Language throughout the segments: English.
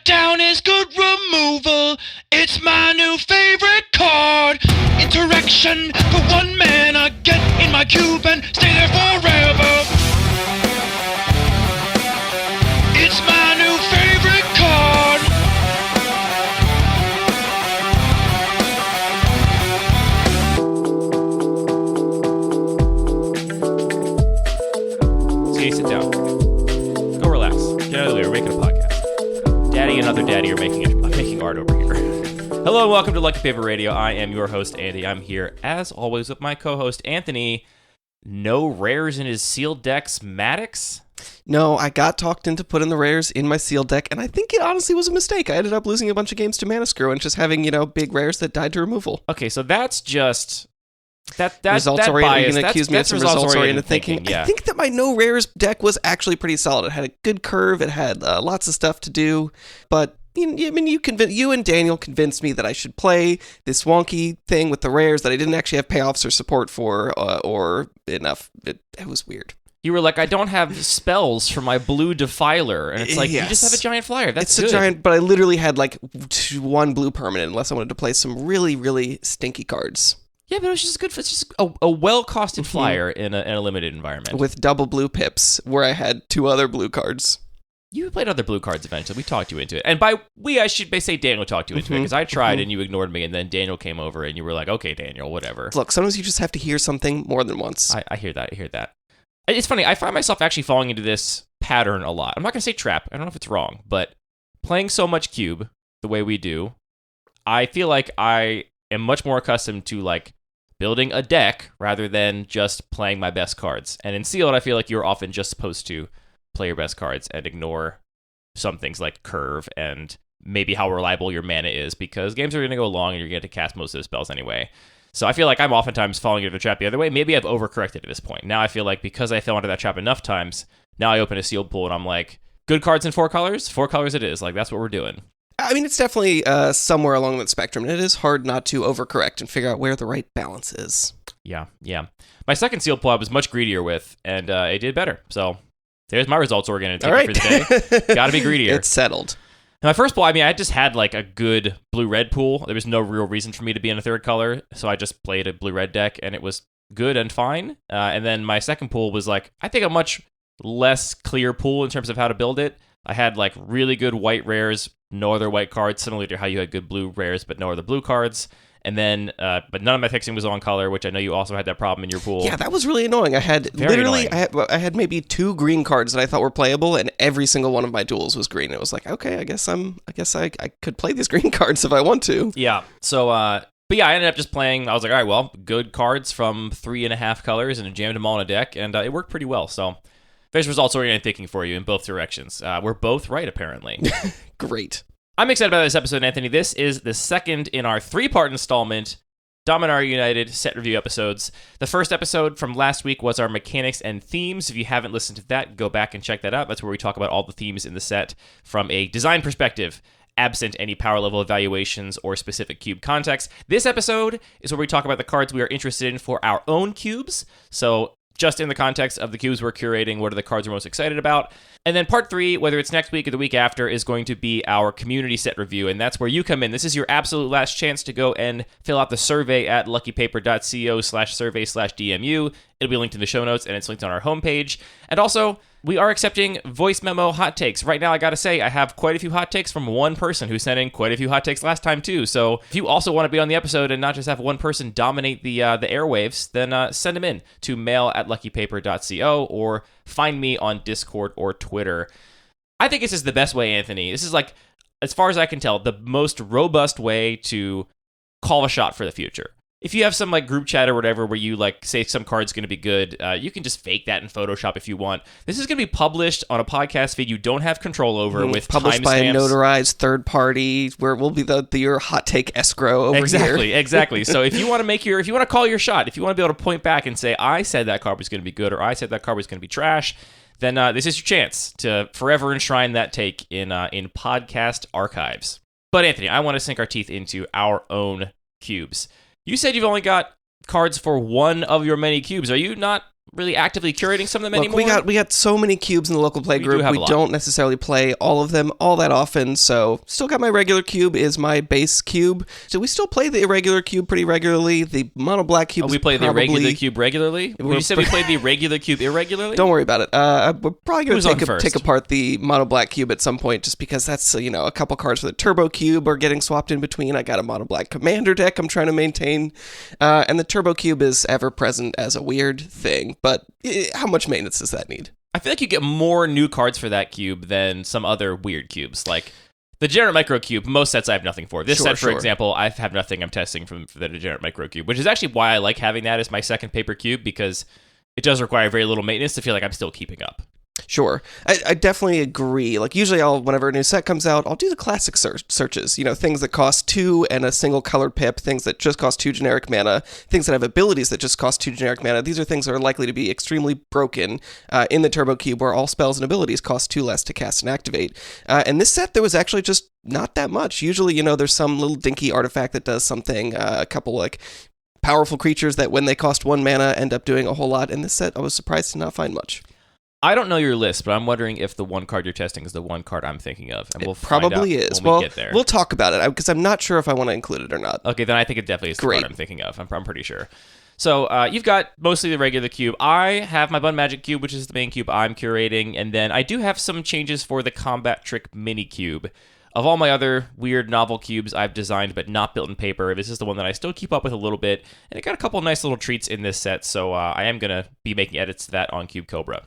down is good removal. It's my new favorite card. Interaction for 1 mana. Get in my cube and stay there forever. It's my new favorite card. Okay, sit down. Go relax. Get out of the way. We're making a podcast. Daddy and other daddy are making art over here. Hello and welcome to Lucky Paper Radio. I am your host, Andy. I'm here, as always, with my co-host, Anthony. No rares in his sealed decks, Maddox? No, I got talked into putting the rares in my sealed deck, and I think it honestly was a mistake. I ended up losing a bunch of games to Mana Screw and just having, big rares that died to removal. Okay, so that's just... That results-oriented. bias, You're going to accuse me of some results-oriented thinking. Yeah. I think that my no rares deck was actually pretty solid. It had a good curve. It had lots of stuff to do. But, you and Daniel convinced me that I should play this wonky thing with the rares that I didn't actually have payoffs or support for or enough. It was weird. You were like, I don't have spells for my blue Defiler. And it's like, Yes. You just have a giant flyer. That's It's good. a giant, but I literally had like 1 blue permanent unless I wanted to play some really, really stinky cards. Yeah, but it's just a well-costed flyer in a limited environment. With double blue pips, where I had 2 other blue cards. You played other blue cards eventually. We talked you into it. And by we, I should say Daniel talked you into it, because I tried and you ignored me, and then Daniel came over and you were like, okay, Daniel, whatever. Look, sometimes you just have to hear something more than once. I hear that. It's funny, I find myself actually falling into this pattern a lot. I'm not going to say trap. I don't know if it's wrong, but playing so much cube the way we do, I feel like I am much more accustomed to, like, building a deck rather than just playing my best cards. And in Sealed, I feel like you're often just supposed to play your best cards and ignore some things like curve and maybe how reliable your mana is, because games are going to go long and you're going to cast most of the spells anyway. So I feel like I'm oftentimes falling into the trap the other way. Maybe I've overcorrected at this point. Now I feel like because I fell into that trap enough times, now I open a sealed pool and I'm like, good cards in 4 colors? 4 colors it is. Like, that's what we're doing. I mean, it's definitely somewhere along that spectrum, and it is hard not to overcorrect and figure out where the right balance is. Yeah. My second sealed pool I was much greedier with, and it did better. So there's my results-oriented ticket for the day. Gotta be greedier. It's settled. And my first pool, I just had like a good blue-red pool. There was no real reason for me to be in a third color, so I just played a blue-red deck, and it was good and fine. And then my second pool was like, I think a much less clear pool in terms of how to build it. I had like really good white rares, no other white cards, similar to how you had good blue rares, but no other blue cards. And then, but none of my fixing was on color, which I know you also had that problem in your pool. Yeah, that was really annoying. I had I had maybe 2 green cards that I thought were playable, and every single one of my duels was green. It was like, okay, I guess I could play these green cards if I want to. Yeah. So, but yeah, I ended up just playing. I was like, all right, well, good cards from 3.5 colors, and I jammed them all in a deck, and it worked pretty well. So, there's results-oriented thinking for you in both directions. We're both right, apparently. Great. I'm excited about this episode, Anthony. This is the second in our 3-part installment, Dominaria United set review episodes. The first episode from last week was our mechanics and themes. If you haven't listened to that, go back and check that out. That's where we talk about all the themes in the set from a design perspective, absent any power level evaluations or specific cube context. This episode is where we talk about the cards we are interested in for our own cubes. So just in the context of the cubes we're curating, what are the cards we're most excited about? And then part 3, whether it's next week or the week after, is going to be our community set review, and that's where you come in. This is your absolute last chance to go and fill out the survey at luckypaper.co/survey/DMU. It'll be linked in the show notes, and it's linked on our homepage. And also, we are accepting voice memo hot takes. Right now, I gotta say, I have quite a few hot takes from one person who sent in quite a few hot takes last time, too. So if you also want to be on the episode and not just have one person dominate the airwaves, then send them in to mail@luckypaper.co or find me on Discord or Twitter. I think this is the best way, Anthony. This is, like, as far as I can tell, the most robust way to call a shot for the future. If you have some like group chat or whatever where you like say some card's going to be good, you can just fake that in Photoshop if you want. This is going to be published on a podcast feed you don't have control over with published by a timestamps. notarized third party where it will be your hot take escrow over Exactly, here. exactly. So if you want to call your shot, if you want to be able to point back and say, I said that card was going to be good or I said that card was going to be trash, then this is your chance to forever enshrine that take in podcast archives. But Anthony, I want to sink our teeth into our own cubes. You said you've only got cards for one of your many cubes. Are you not really actively curating some of them Look, anymore. we got so many cubes in the local play We do group. have a We lot. don't necessarily play all of them all that often, so still got my regular cube is my base cube. So we still play the irregular cube pretty regularly. The mono black cube. We play the irregular cube regularly. We're- You said we played the regular cube irregularly. Don't worry about it. We're probably going Who's to on first? take apart the mono black cube at some point, just because that's a couple cards for the turbo cube are getting swapped in between. I got a mono black commander deck I'm trying to maintain, and the turbo cube is ever present as a weird thing. But how much maintenance does that need? I feel like you get more new cards for that cube than some other weird cubes. Like the Degenerate Micro Cube, most sets I have nothing for. This set, for example, I have nothing I'm testing for the Degenerate Micro Cube, which is actually why I like having that as my second paper cube, because it does require very little maintenance to feel like I'm still keeping up. Sure. I definitely agree. Like, usually whenever a new set comes out, I'll do the classic searches. Things that cost 2 and a single colored pip, things that just cost 2 generic mana, things that have abilities that just cost 2 generic mana. These are things that are likely to be extremely broken in the Turbo Cube, where all spells and abilities cost 2 less to cast and activate. And this set, there was actually just not that much. Usually, there's some little dinky artifact that does something, a couple, like, powerful creatures that when they cost 1 mana end up doing a whole lot. In this set, I was surprised to not find much. I don't know your list, but I'm wondering if the one card you're testing is the one card I'm thinking of, and we'll probably find out is. when we get there. We'll talk about it because I'm not sure if I want to include it or not. Okay, then I think it definitely is the Great. card I'm thinking of. I'm pretty sure. So you've got mostly the regular cube. I have my Bun Magic cube, which is the main cube I'm curating, and then I do have some changes for the Combat Trick mini cube. Of all my other weird novel cubes I've designed but not built in paper, this is the one that I still keep up with a little bit, and it got a couple nice little treats in this set, so I am going to be making edits to that on Cube Cobra.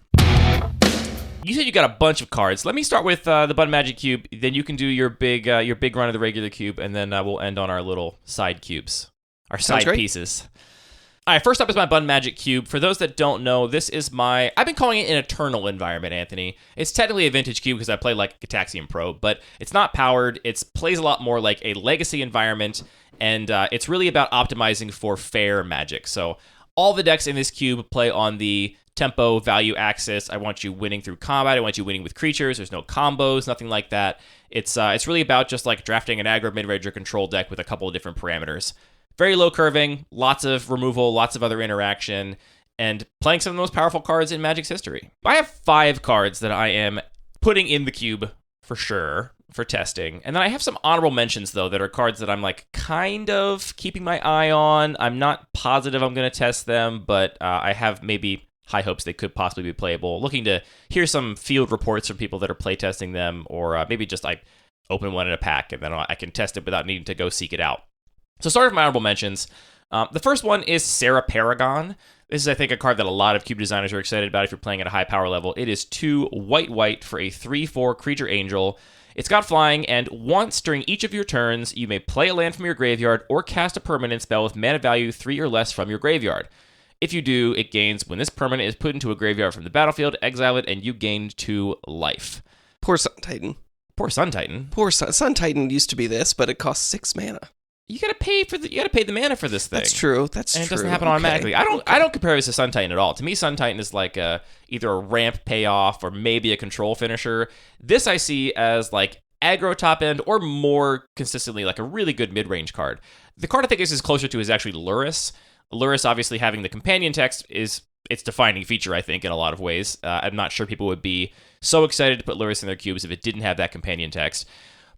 You said you got a bunch of cards. Let me start with the Bun Magic cube, then you can do your big run of the regular cube, and then we'll end on our little side cubes, our Sounds side great. pieces. All right, first up is my Bun Magic cube. For those that don't know, this is I've been calling it an Eternal environment, Anthony. It's technically a vintage cube because I play like Gitaxian Pro, but it's not powered. It plays a lot more like a legacy environment, and it's really about optimizing for fair magic. So all the decks in this cube play on the tempo value axis. I want you winning through combat. I want you winning with creatures. There's no combos, nothing like that. It's really about just like drafting an aggro mid-range or control deck with a couple of different parameters. Very low curving, lots of removal, lots of other interaction, and playing some of the most powerful cards in Magic's history. I have 5 cards that I am putting in the cube for sure for testing. And then I have some honorable mentions, though, that are cards that I'm like kind of keeping my eye on. I'm not positive I'm going to test them, but I have maybe high hopes they could possibly be playable. Looking to hear some field reports from people that are playtesting them, or maybe just I open one in a pack and then I can test it without needing to go seek it out. So starting with my honorable mentions, the first one is Serra Paragon. This is, I think, a card that a lot of cube designers are excited about if you're playing at a high power level. It is 2 white for a 3/4 creature angel. It's got flying, and once during each of your turns, you may play a land from your graveyard or cast a permanent spell with mana value 3 or less from your graveyard. If you do, it gains when this permanent is put into a graveyard from the battlefield, exile it, and you gain 2 life. Poor Sun Titan. Poor Sun Titan. Poor Sun Titan used to be this, but it costs 6 mana. You gotta pay the mana for this thing. That's true. That's and true. it doesn't happen automatically. I don't compare this to Sun Titan at all. To me, Sun Titan is like either a ramp payoff or maybe a control finisher. This I see as like aggro top end or more consistently like a really good mid-range card. The card I think this is closer to is actually Luris. Luris obviously having the companion text is its defining feature, I think, in a lot of ways. I'm not sure people would be so excited to put Luris in their cubes if it didn't have that companion text.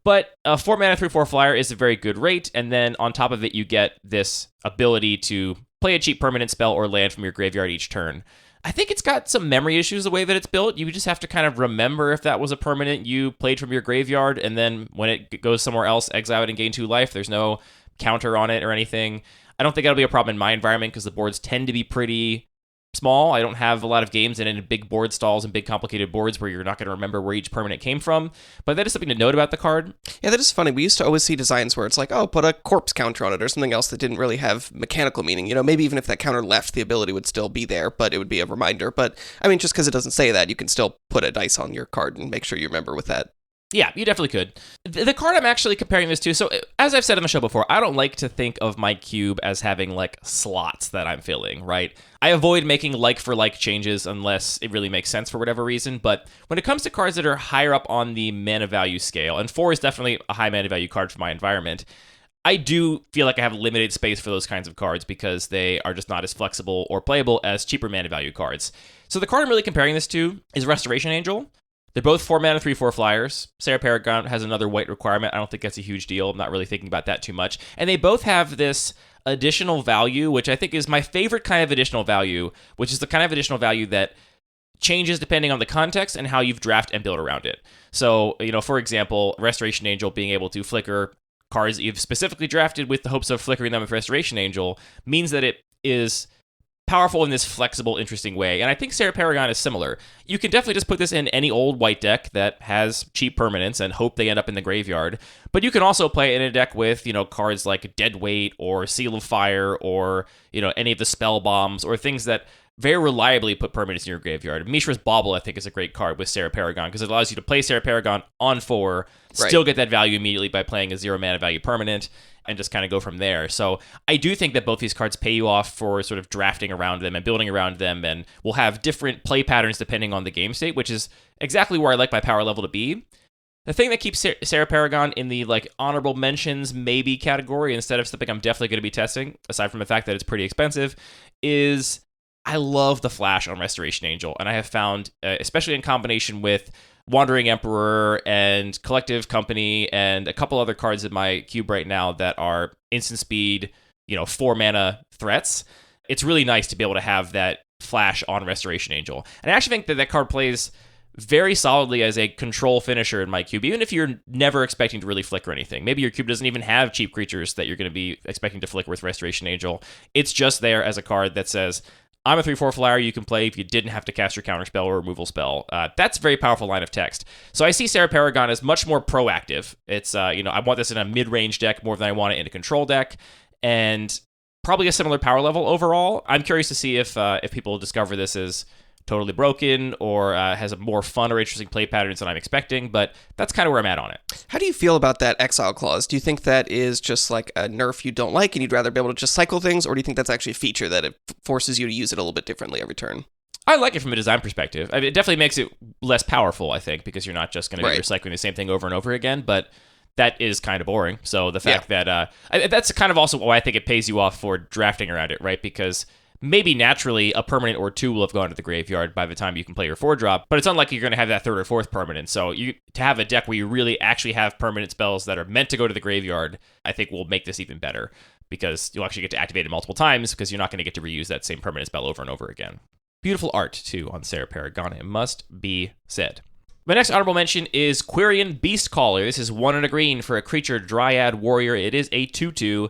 But a 4 mana 3/4 flyer is a very good rate, and then on top of it, you get this ability to play a cheap permanent spell or land from your graveyard each turn. I think it's got some memory issues the way that it's built. You just have to kind of remember if that was a permanent you played from your graveyard, and then when it goes somewhere else, exile it and gain 2 life. There's no counter on it or anything. I don't think that'll be a problem in my environment because the boards tend to be pretty small. I don't have a lot of games in big board stalls and big complicated boards where you're not going to remember where each permanent came from. But that is something to note about the card. Yeah, that is funny. We used to always see designs where it's like, oh, put a corpse counter on it or something else that didn't really have mechanical meaning. Maybe even if that counter left, the ability would still be there, but it would be a reminder. But, I mean, just because it doesn't say that, you can still put a dice on your card and make sure you remember with that. Yeah, you definitely could. The card I'm actually comparing this to, so as I've said on the show before, I don't like to think of my cube as having like slots that I'm filling, right? I avoid making like-for-like changes unless it really makes sense for whatever reason, but when it comes to cards that are higher up on the mana value scale, and 4 is definitely a high mana value card for my environment, I do feel like I have limited space for those kinds of cards because they are just not as flexible or playable as cheaper mana value cards. So the card I'm really comparing this to is Restoration Angel. They're both 4 mana, 3/4 flyers. Serra Paragon has another white requirement. I don't think that's a huge deal. I'm not really thinking about that too much. And they both have this additional value, which I think is my favorite kind of additional value, which is the kind of additional value that changes depending on the context and how you've draft and build around it. So, for example, Restoration Angel being able to flicker cards that you've specifically drafted with the hopes of flickering them with Restoration Angel means that it is powerful in this flexible, interesting way. And I think Serra Paragon is similar. You can definitely just put this in any old white deck that has cheap permanents and hope they end up in the graveyard. But you can also play it in a deck with, cards like Deadweight or Seal of Fire or, any of the Spell Bombs or things that very reliably put permanents in your graveyard. Mishra's Bauble, I think, is a great card with Serra Paragon because it allows you to play Serra Paragon on 4, still get that value immediately by playing a 0 mana value permanent, and just kind of go from there. So I do think that both these cards pay you off for sort of drafting around them and building around them, and will have different play patterns depending on the game state, which is exactly where I like my power level to be. The thing that keeps Serra Paragon in the honorable mentions maybe category instead of something I'm definitely going to be testing, aside from the fact that it's pretty expensive, is I love the flash on Restoration Angel, and I have found, especially in combination with Wandering Emperor and Collective Company and a couple other cards in my cube right now that are instant speed, 4 mana threats, it's really nice to be able to have that flash on Restoration Angel. And I actually think that that card plays very solidly as a control finisher in my cube, even if you're never expecting to really flicker anything. Maybe your cube doesn't even have cheap creatures that you're going to be expecting to flicker with Restoration Angel. It's just there as a card that says, I'm a 3/4 flyer you can play if you didn't have to cast your counterspell or removal spell. That's a very powerful line of text. So I see Serra Paragon as much more proactive. It's, I want this in a mid-range deck more than I want it in a control deck, and probably a similar power level overall. I'm curious to see if people discover this as totally broken or has a more fun or interesting play patterns than I'm expecting, but that's kind of where I'm at on it. How do you feel about that exile clause? Do you think that is just like a nerf you don't like and you'd rather be able to just cycle things, or do you think that's actually a feature that it forces you to use it a little bit differently every turn? I like it from a design perspective. I mean, it definitely makes it less powerful, I think, because you're not just going to be recycling the same thing over and over again, but that is kind of boring. So the fact that that's kind of also why I think it pays you off for drafting around it, right? Because maybe naturally a permanent or two will have gone to the graveyard by the time you can play your 4-drop, but it's unlikely you're going to have that 3rd or 4th permanent. So to have a deck where you really actually have permanent spells that are meant to go to the graveyard, I think will make this even better, because you'll actually get to activate it multiple times because you're not going to get to reuse that same permanent spell over and over again. Beautiful art, too, on Serra Paragon, it must be said. My next honorable mention is Quirion Beastcaller. This is 1 and a green for a creature Dryad Warrior. It is a 2/2.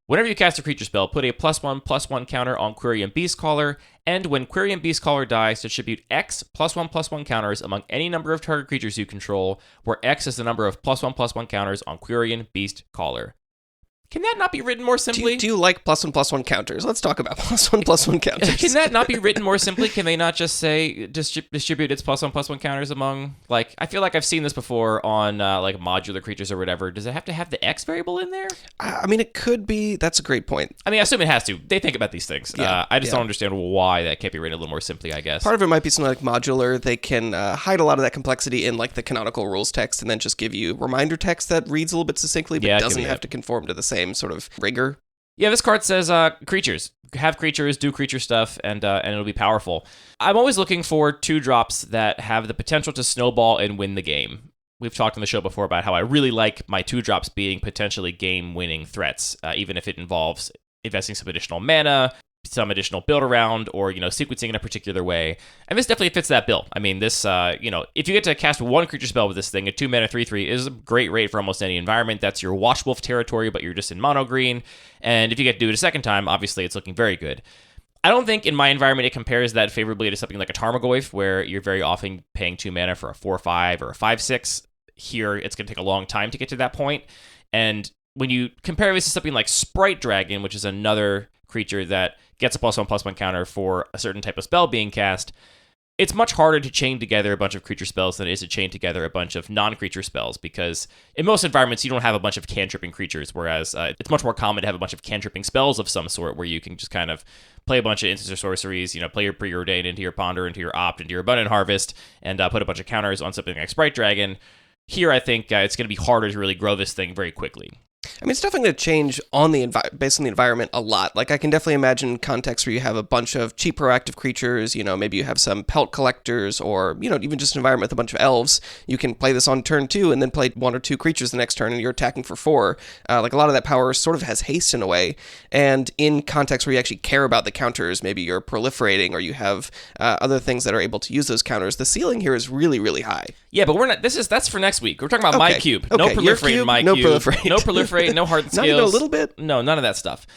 Whenever you cast a creature spell, put a +1/+1 counter on Quirion Beastcaller, and when Quirion Beastcaller dies, distribute X +1/+1 counters among any number of target creatures you control, where X is the number of +1/+1 counters on Quirion Beastcaller. Can that not be written more simply? Do you like +1/+1 counters? Let's talk about +1/+1 counters. Can that not be written more simply? Can they not just say distribute its +1/+1 counters among, I feel like I've seen this before on modular creatures or whatever. Does it have to have the X variable in there? I mean, it could be. That's a great point. I mean, I assume it has to. They think about these things. I just don't understand why that can't be written a little more simply, I guess. Part of it might be something like modular. They can hide a lot of that complexity in the canonical rules text and then just give you reminder text that reads a little bit succinctly, but doesn't have to conform to the same sort of rigor. Yeah, this card says creatures. Have creatures, do creature stuff, and it'll be powerful. I'm always looking for 2-drops that have the potential to snowball and win the game. We've talked on the show before about how I really like my 2-drops being potentially game-winning threats, even if it involves investing some additional mana, some additional build around, or, sequencing in a particular way. And this definitely fits that bill. I mean, this, if you get to cast 1 creature spell with this thing, a 2-mana 3/3 is a great rate for almost any environment. That's your Watch Wolf territory, but you're just in mono green. And if you get to do it a second time, obviously it's looking very good. I don't think in my environment it compares that favorably to something like a Tarmogoyf, where you're very often paying 2 mana for a 4/5 or a 5/6. Here, it's going to take a long time to get to that point. And when you compare this to something like Sprite Dragon, which is another creature that gets a +1/+1 counter for a certain type of spell being cast, it's much harder to chain together a bunch of creature spells than it is to chain together a bunch of non-creature spells, because in most environments you don't have a bunch of cantripping creatures, whereas it's much more common to have a bunch of cantripping spells of some sort where you can just kind of play a bunch of instants or sorceries, play your Preordain into your Ponder, into your Opt, into your Abundant Harvest, and put a bunch of counters on something like Sprite Dragon. Here, I think it's going to be harder to really grow this thing very quickly. I mean, it's definitely going to change on the based on the environment a lot. Like, I can definitely imagine contexts where you have a bunch of cheap proactive creatures, maybe you have some pelt collectors, or, even just an environment with a bunch of elves. You can play this on turn 2 and then play 1 or 2 creatures the next turn and you're attacking for 4. Like, a lot of that power sort of has haste in a way. And in contexts where you actually care about the counters, maybe you're proliferating or you have other things that are able to use those counters, the ceiling here is really, really high. Yeah, but we're not. That's for next week. We're talking about my cube. Okay. No proliferate in my no cube. Proliferate. No proliferate. No hard skills. Not even a little bit. No, none of that stuff.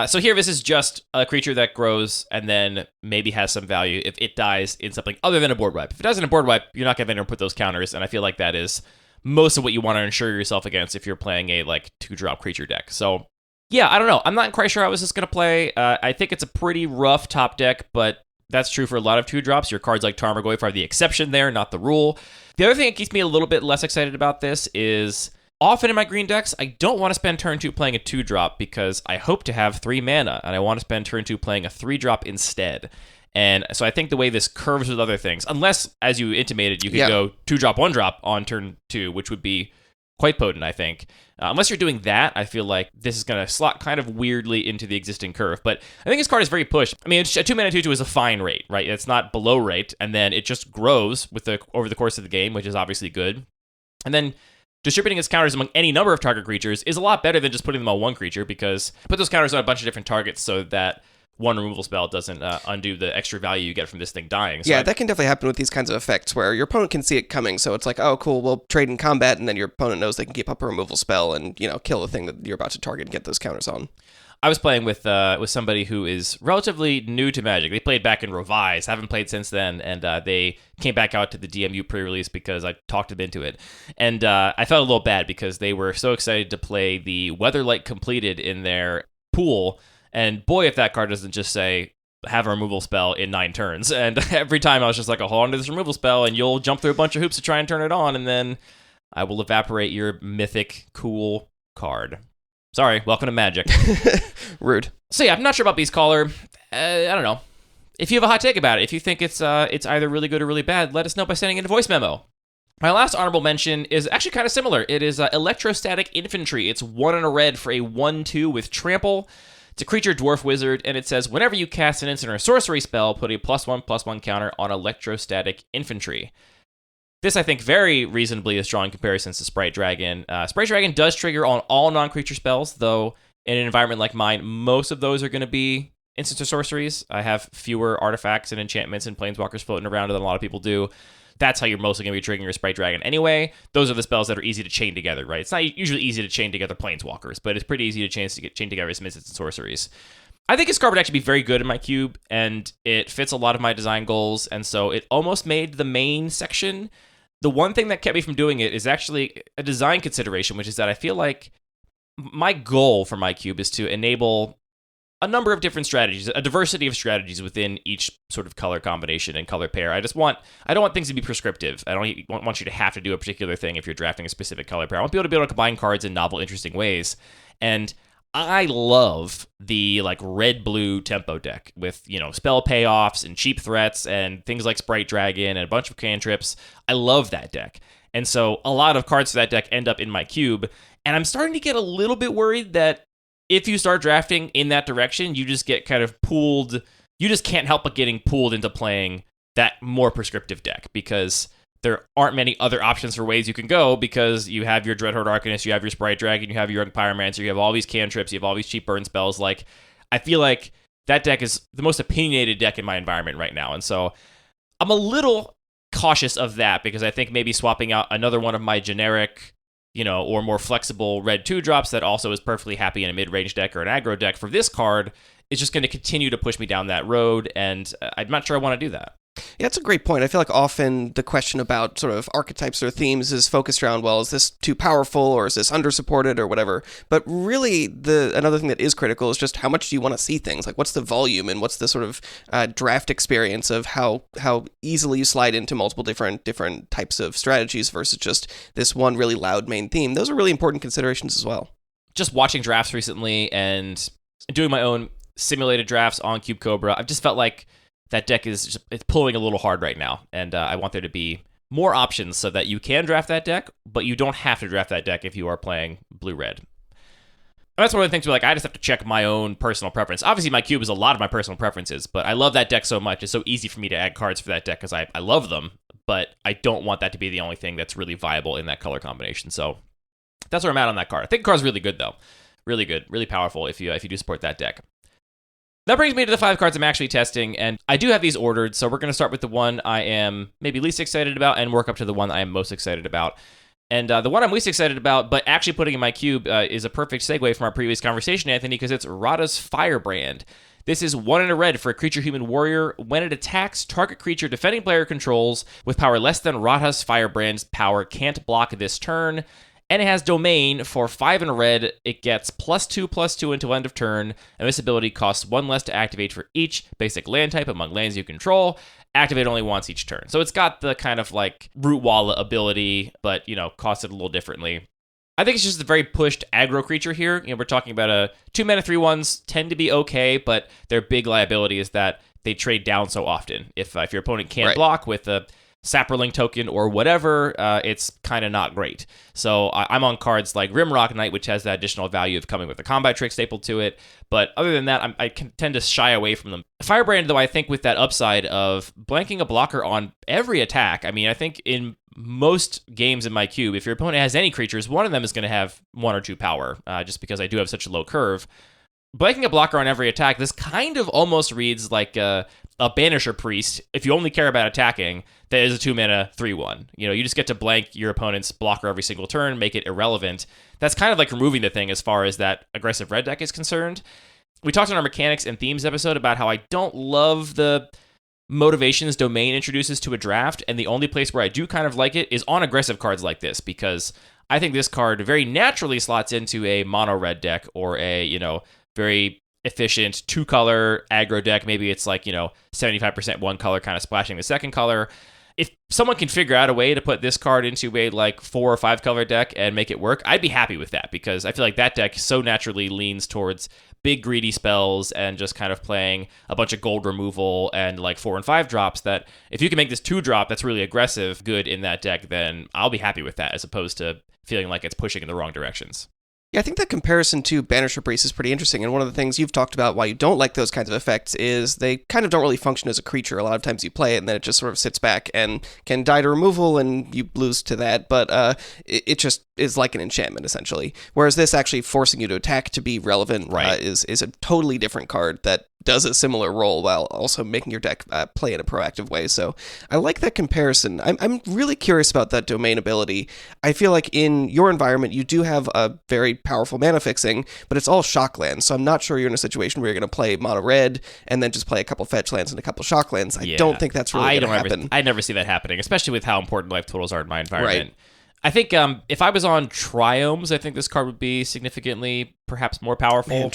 So here, this is just a creature that grows and then maybe has some value if it dies in something other than a board wipe. If it dies in a board wipe, you're not going to put those counters, and I feel like that is most of what you want to ensure yourself against if you're playing a 2-drop creature deck. So yeah, I don't know. I'm not quite sure how this is going to play. I think it's a pretty rough top deck, but that's true for a lot of 2-drops. Your cards like Tarmogoyf are the exception there, not the rule. The other thing that keeps me a little bit less excited about this is often in my green decks, I don't want to spend turn 2 playing a 2-drop because I hope to have 3 mana, and I want to spend turn 2 playing a 3-drop instead. And so I think the way this curves with other things, unless, as you intimated, you could go 2-drop, 1-drop on turn 2, which would be quite potent, I think. Unless you're doing that, I feel like this is going to slot kind of weirdly into the existing curve. But I think this card is very pushed. I mean, a 2-mana 2/2 is a fine rate, right? It's not below rate, and then it just grows over the course of the game, which is obviously good. And then distributing its counters among any number of target creatures is a lot better than just putting them on one creature, because put those counters on a bunch of different targets so that one removal spell doesn't undo the extra value you get from this thing dying. So that can definitely happen with these kinds of effects where your opponent can see it coming. So it's like, oh, cool, we'll trade in combat, and then your opponent knows they can keep up a removal spell and, kill the thing that you're about to target and get those counters on. I was playing with somebody who is relatively new to Magic. They played back in Revise, haven't played since then, and they came back out to the DMU pre-release because I talked them into it. And I felt a little bad because they were so excited to play the Weatherlight Completed in their pool. And boy, if that card doesn't just say, have a removal spell in 9 turns. And every time I was just like, hold on to this removal spell, and you'll jump through a bunch of hoops to try and turn it on, and then I will evaporate your mythic cool card. Sorry, welcome to Magic. Rude. So yeah, I'm not sure about Beastcaller. I don't know. If you have a hot take about it, if you think it's either really good or really bad, let us know by sending in a voice memo. My last honorable mention is actually kind of similar. It is Electrostatic Infantry. It's 1 and a red for a 1/2 with Trample. It's a creature dwarf wizard, and it says, whenever you cast an instant or sorcery spell, put a +1/+1 counter on Electrostatic Infantry. This, I think, very reasonably is drawing comparisons to Sprite Dragon. Sprite Dragon does trigger on all non-creature spells, though in an environment like mine, most of those are going to be instants or sorceries. I have fewer artifacts and enchantments and planeswalkers floating around than a lot of people do. That's how you're mostly going to be triggering your Sprite Dragon anyway. Those are the spells that are easy to chain together, right? It's not usually easy to chain together planeswalkers, but it's pretty easy to chain together some instants and sorceries. I think his card would actually be very good in my cube, and it fits a lot of my design goals, and so it almost made the main section. The one thing that kept me from doing it is actually a design consideration, which is that I feel like my goal for my cube is to enable a number of different strategies, a diversity of strategies within each sort of color combination and color pair. I don't want things to be prescriptive. I don't want you to have to do a particular thing if you're drafting a specific color pair. I want people to be able to combine cards in novel, interesting ways. And I love the red-blue tempo deck with, spell payoffs and cheap threats and things like Sprite Dragon and a bunch of cantrips. I love that deck. And so a lot of cards for that deck end up in my cube. And I'm starting to get a little bit worried that if you start drafting in that direction, you just get kind of pulled. You just can't help but getting pulled into playing that more prescriptive deck because there aren't many other options for ways you can go because you have your Dreadhorde Arcanist, you have your Sprite Dragon, you have your Pyromancer, you have all these cantrips, you have all these cheap burn spells. I feel like that deck is the most opinionated deck in my environment right now. And so I'm a little cautious of that because I think maybe swapping out another one of my generic, or more flexible red 2-drops that also is perfectly happy in a mid-range deck or an aggro deck for this card is just going to continue to push me down that road, and I'm not sure I want to do that. Yeah, that's a great point. I feel like often the question about sort of archetypes or themes is focused around, well, is this too powerful or is this undersupported or whatever? But really, another thing that is critical is just how much do you want to see things? What's the volume and what's the sort of draft experience of how easily you slide into multiple different types of strategies versus just this one really loud main theme. Those are really important considerations as well. Just watching drafts recently and doing my own simulated drafts on Cube Cobra, I've just felt like that deck it's pulling a little hard right now, and I want there to be more options so that you can draft that deck, but you don't have to draft that deck if you are playing blue-red. That's one of the things where like I just have to check my own personal preference. Obviously, my cube is a lot of my personal preferences, but I love that deck so much. It's so easy for me to add cards for that deck because I love them, but I don't want that to be the only thing that's really viable in that color combination. So that's where I'm at on that card. I think the card's really good, though. Really good, really powerful if you do support that deck. That brings me to the 5 cards I'm actually testing, and I do have these ordered, so we're going to start with the one I am maybe least excited about and work up to the one I am most excited about. And the one I'm least excited about, but actually putting in my cube, is a perfect segue from our previous conversation, Anthony, because it's Radha's Firebrand. This is 1 in a red for a creature human warrior. When it attacks, target creature defending player controls with power less than Radha's Firebrand's power can't block this turn. And it has Domain for 5 in a red. It gets +2/+2 until end of turn, and this ability costs 1 less to activate for each basic land type among lands you control. Activate only once each turn. So it's got the kind of like Root Walla ability, but, costs it a little differently. I think it's just a very pushed aggro creature here. We're talking about a 2-mana 3/1s tend to be okay, but their big liability is that they trade down so often. If your opponent can't block with a Saproling token or whatever, it's kind of not great. So I'm on cards like Rimrock Knight, which has that additional value of coming with a combat trick stapled to it. But other than that, I can tend to shy away from them. Firebrand, though, I think with that upside of blanking a blocker on every attack, I mean, I think in most games in my cube, if your opponent has any creatures, one of them is going to have 1 or 2 power, just because I do have such a low curve. Blanking a blocker on every attack, this kind of almost reads like a Banisher Priest, if you only care about attacking, that is a 2-mana 3/1. You just get to blank your opponent's blocker every single turn, make it irrelevant. That's kind of like removing the thing as far as that aggressive red deck is concerned. We talked in our mechanics and themes episode about how I don't love the motivations Domain introduces to a draft, and the only place where I do kind of like it is on aggressive cards like this, because I think this card very naturally slots into a mono red deck or a, very efficient 2-color aggro deck. Maybe it's like, 75% 1 color kind of splashing the second color. If someone can figure out a way to put this card into a like 4 or 5 color deck and make it work, I'd be happy with that, because I feel like that deck so naturally leans towards big greedy spells and just kind of playing a bunch of gold removal and like 4 and 5 drops, that if you can make this 2-drop that's really aggressive good in that deck, then I'll be happy with that, as opposed to feeling like it's pushing in the wrong directions. Yeah, I think that comparison to Banisher Priest is pretty interesting, and one of the things you've talked about why you don't like those kinds of effects is they kind of don't really function as a creature. A lot of times you play it, and then it just sort of sits back and can die to removal, and you lose to that, but it just is like an enchantment, essentially. Whereas this actually forcing you to attack to be relevant is a totally different card that does a similar role while also making your deck play in a proactive way. So I like that comparison. I'm really curious about that Domain ability. I feel like in your environment, you do have a very powerful mana fixing, but it's all shock lands. So I'm not sure you're in a situation where you're going to play mono red and then just play a couple fetch lands and a couple shock lands. I don't think that's really going to happen. I never see that happening, especially with how important life totals are in my environment. Right. I think if I was on Triomes, I think this card would be significantly, perhaps more powerful. Man,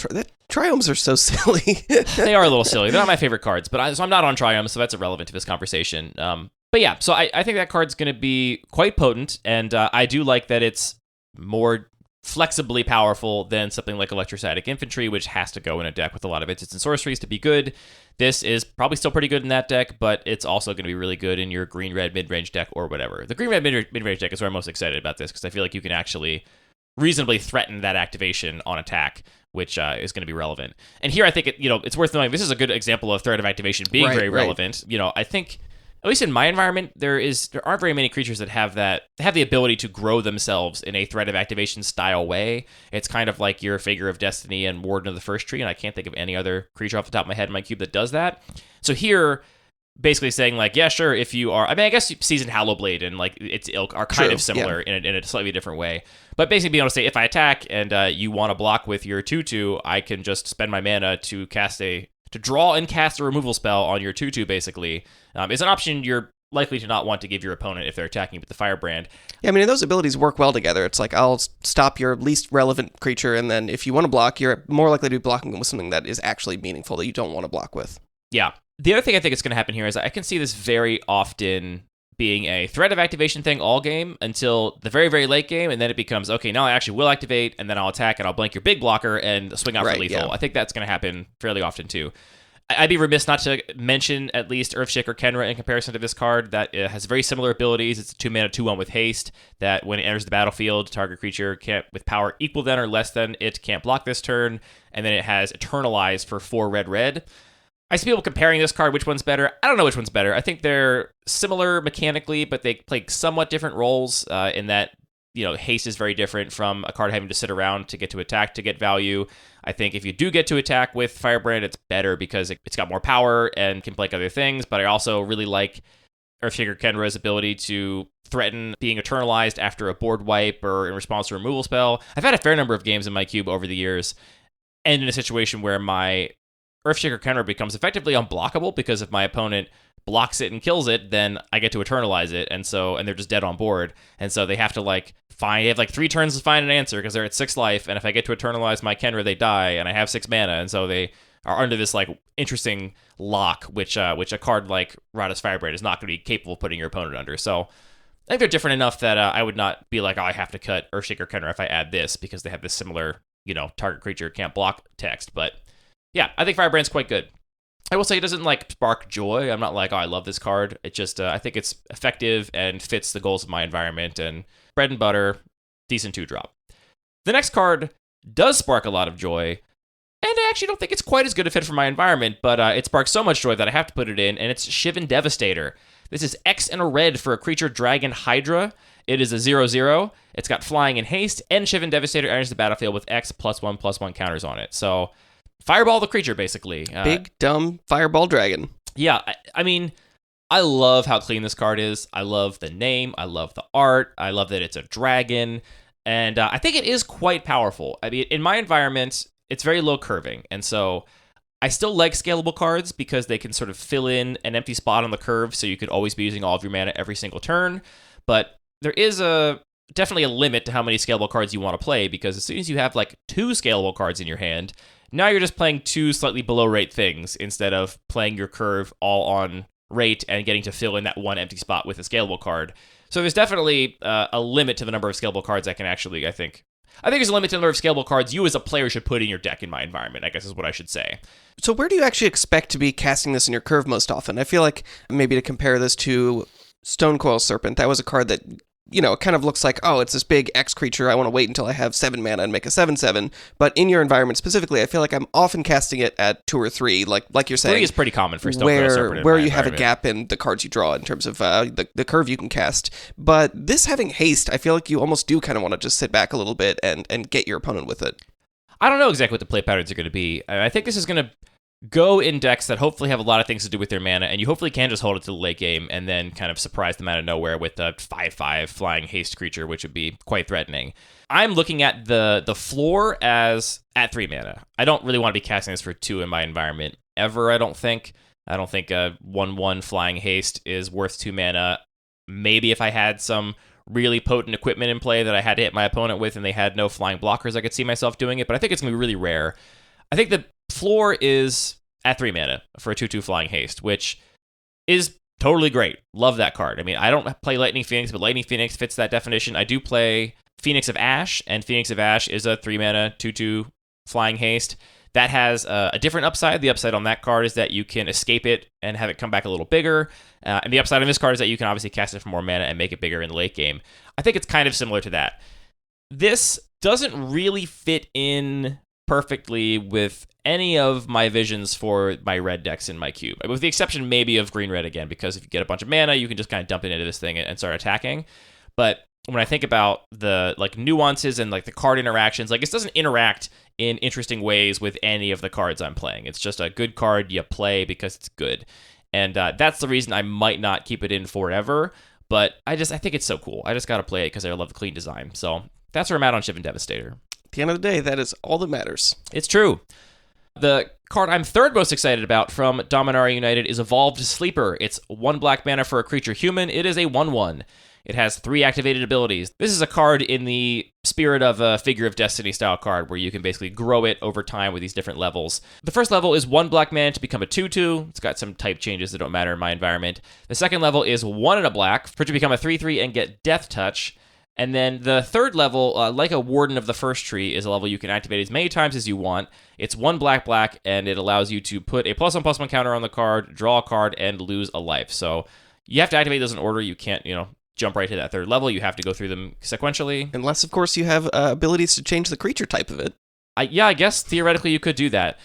Triomes are so silly. They are a little silly. They're not my favorite cards, but so I'm not on Triomes, so that's irrelevant to this conversation. But yeah, so I think that card's going to be quite potent, and I do like that it's more flexibly powerful than something like Electrostatic Infantry, which has to go in a deck with a lot of instants and sorceries to be good. This is probably still pretty good in that deck, but it's also going to be really good in your green-red mid-range deck or whatever. The green-red mid-range deck is where I'm most excited about this, because I feel like you can actually reasonably threaten that activation on attack, which is going to be relevant. And here I think it's worth knowing, this is a good example of threat of activation being very relevant. I think, at least in my environment, there aren't very many creatures that have the ability to grow themselves in a threat of activation style way. It's kind of like your Figure of Destiny and Warden of the First Tree, and I can't think of any other creature off the top of my head in my cube that does that. So here, basically saying like, yeah, sure, if you are, I mean, I guess Seasoned Hallowblade and like its ilk are kind of similar in a slightly different way. But basically being able to say, if I attack and you want to block with your 2/2, I can just spend my mana to draw and cast a removal spell on your 2/2, basically. It's an option you're likely to not want to give your opponent if they're attacking with the Firebrand. Yeah, I mean, those abilities work well together. It's like, I'll stop your least relevant creature, and then if you want to block, you're more likely to be blocking with something that is actually meaningful that you don't want to block with. Yeah. The other thing I think is going to happen here is I can see this very often being a threat of activation thing all game until the very, very late game, and then it becomes, okay, now I actually will activate, and then I'll attack, and I'll blank your big blocker and swing out for lethal. Yeah. I think that's going to happen fairly often, too. I'd be remiss not to mention at least Earthshaker Kenra in comparison to this card. That has very similar abilities. It's a 2-mana 2/1 with haste that when it enters the battlefield, target creature can't, with power equal than or less than it can't block this turn. And then it has Eternalize for 4 red. I see people comparing this card. Which one's better? I don't know which one's better. I think they're similar mechanically, but they play somewhat different roles in that, haste is very different from a card having to sit around to get to attack to get value. I think if you do get to attack with Firebrand, it's better because it's got more power and can play other things, but I also really like Earthshaker Kenra's ability to threaten being eternalized after a board wipe or in response to a removal spell. I've had a fair number of games in my cube over the years, and in a situation where my Earthshaker Kenra becomes effectively unblockable because if my opponent blocks it and kills it, then I get to eternalize it, and they're just dead on board, and so they have to they have 3 turns to find an answer because they're at 6 life, and if I get to eternalize my Kenra, they die, and I have 6 mana, and so they are under this interesting lock, which a card like Radha's Firebrand is not going to be capable of putting your opponent under. So I think they're different enough that I would not be like, oh, I have to cut Earthshaker Kenra if I add this because they have this similar, target creature can't block text. But yeah, I think Firebrand's quite good. I will say it doesn't spark joy. I'm not like, oh, I love this card. It just, I think it's effective and fits the goals of my environment, and bread and butter, decent 2-drop. The next card does spark a lot of joy, and I actually don't think it's quite as good a fit for my environment, but it sparks so much joy that I have to put it in, and it's Shivan Devastator. This is X and a red for a creature Dragon Hydra. It is a 0/0. It's got flying and haste, and Shivan Devastator enters the battlefield with X +1/+1 counters on it. So Fireball the creature, basically. Big, dumb Fireball Dragon. Yeah, I mean, I love how clean this card is. I love the name. I love the art. I love that it's a dragon. And I think it is quite powerful. I mean, in my environment, it's very low curving. And so I still like scalable cards because they can sort of fill in an empty spot on the curve, so you could always be using all of your mana every single turn. But there is definitely a limit to how many scalable cards you want to play, because as soon as you have 2 scalable cards in your hand, now you're just playing 2 slightly below rate things instead of playing your curve all on rate and getting to fill in that one empty spot with a scalable card. So there's definitely a limit to the number of scalable cards I can actually, I think there's a limit to the number of scalable cards you as a player should put in your deck in my environment, I guess is what I should say. So where do you actually expect to be casting this in your curve most often? I feel like maybe to compare this to Stonecoil Serpent, that was a card that, it kind of looks like, oh, it's this big X creature, I want to wait until I have 7 mana and make a 7/7. But in your environment specifically, I feel like I'm often casting it at 2 or 3, like you're saying. 3 is pretty common for Stonecoil Serpent. Where you have a gap in the cards you draw in terms of the curve you can cast. But this having haste, I feel like you almost do kind of want to just sit back a little bit and get your opponent with it. I don't know exactly what the play patterns are going to be. I think this is going to go in decks that hopefully have a lot of things to do with their mana, and you hopefully can just hold it to the late game and then kind of surprise them out of nowhere with a 5/5 flying haste creature, which would be quite threatening. I'm looking at the floor as at 3 mana. I don't really want to be casting this for 2 in my environment ever, I don't think. I don't think a 1/1 flying haste is worth 2 mana. Maybe if I had some really potent equipment in play that I had to hit my opponent with and they had no flying blockers, I could see myself doing it, but I think it's going to be really rare. I think the floor is at 3 mana for a 2/2 flying haste, which is totally great. Love that card. I mean, I don't play Lightning Phoenix, but Lightning Phoenix fits that definition. I do play Phoenix of Ash, and Phoenix of Ash is a 3 mana 2/2 flying haste. That has a different upside. The upside on that card is that you can escape it and have it come back a little bigger. And the upside on this card is that you can obviously cast it for more mana and make it bigger in the late game. I think it's kind of similar to that. This doesn't really fit in perfectly with any of my visions for my red decks in my cube, with the exception maybe of green-red again, because if you get a bunch of mana, you can just kind of dump it into this thing and start attacking. But when I think about the nuances and the card interactions, it doesn't interact in interesting ways with any of the cards I'm playing. It's just a good card you play because it's good. And that's the reason I might not keep it in forever, but I think it's so cool. I just got to play it because I love the clean design. So that's where I'm at on Shivan Devastator. At the end of the day, that is all that matters. It's true. The card I'm third most excited about from Dominaria United is Evolved Sleeper. It's 1 black mana for a creature human. It is a 1/1. It has 3 activated abilities. This is a card in the spirit of a Figure of Destiny style card where you can basically grow it over time with these different levels. The first level is 1 black mana to become a 2/2. It's got some type changes that don't matter in my environment. The second level is 1 and a black for it to become a 3/3 and get Death Touch. And then the third level, like a Warden of the First Tree, is a level you can activate as many times as you want. It's 1 black, and it allows you to put a +1/+1 counter on the card, draw a card, and lose a life. So you have to activate those in order. You can't, jump right to that third level. You have to go through them sequentially. Unless, of course, you have abilities to change the creature type of it. I guess theoretically you could do that.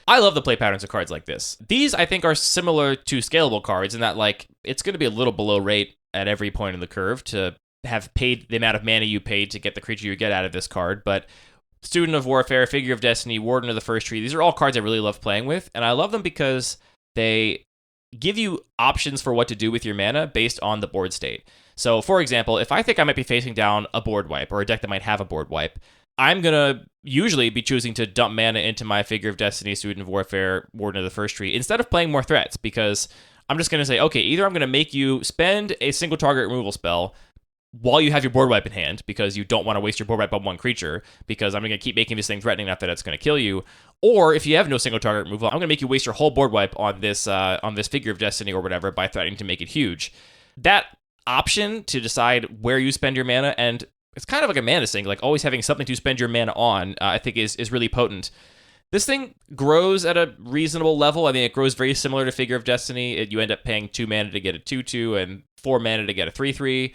I love the play patterns of cards like this. These, I think, are similar to scalable cards in that, it's going to be a little below rate at every point in the curve to have paid the amount of mana you paid to get the creature you get out of this card, but Student of Warfare, Figure of Destiny, Warden of the First Tree, these are all cards I really love playing with, and I love them because they give you options for what to do with your mana based on the board state. So, for example, if I think I might be facing down a board wipe, or a deck that might have a board wipe, I'm going to usually be choosing to dump mana into my Figure of Destiny, Student of Warfare, Warden of the First Tree, instead of playing more threats, because I'm just going to say, okay, either I'm going to make you spend a single target removal spell while you have your board wipe in hand, because you don't want to waste your board wipe on one creature, because I'm going to keep making this thing threatening enough that it's going to kill you. Or if you have no single target removal, I'm going to make you waste your whole board wipe on this Figure of Destiny or whatever by threatening to make it huge. That option to decide where you spend your mana, and it's kind of like a mana sink, like always having something to spend your mana on, I think is really potent. This thing grows at a reasonable level. I mean, it grows very similar to Figure of Destiny. You end up paying 2 mana to get a 2/2 and 4 mana to get a 3/3.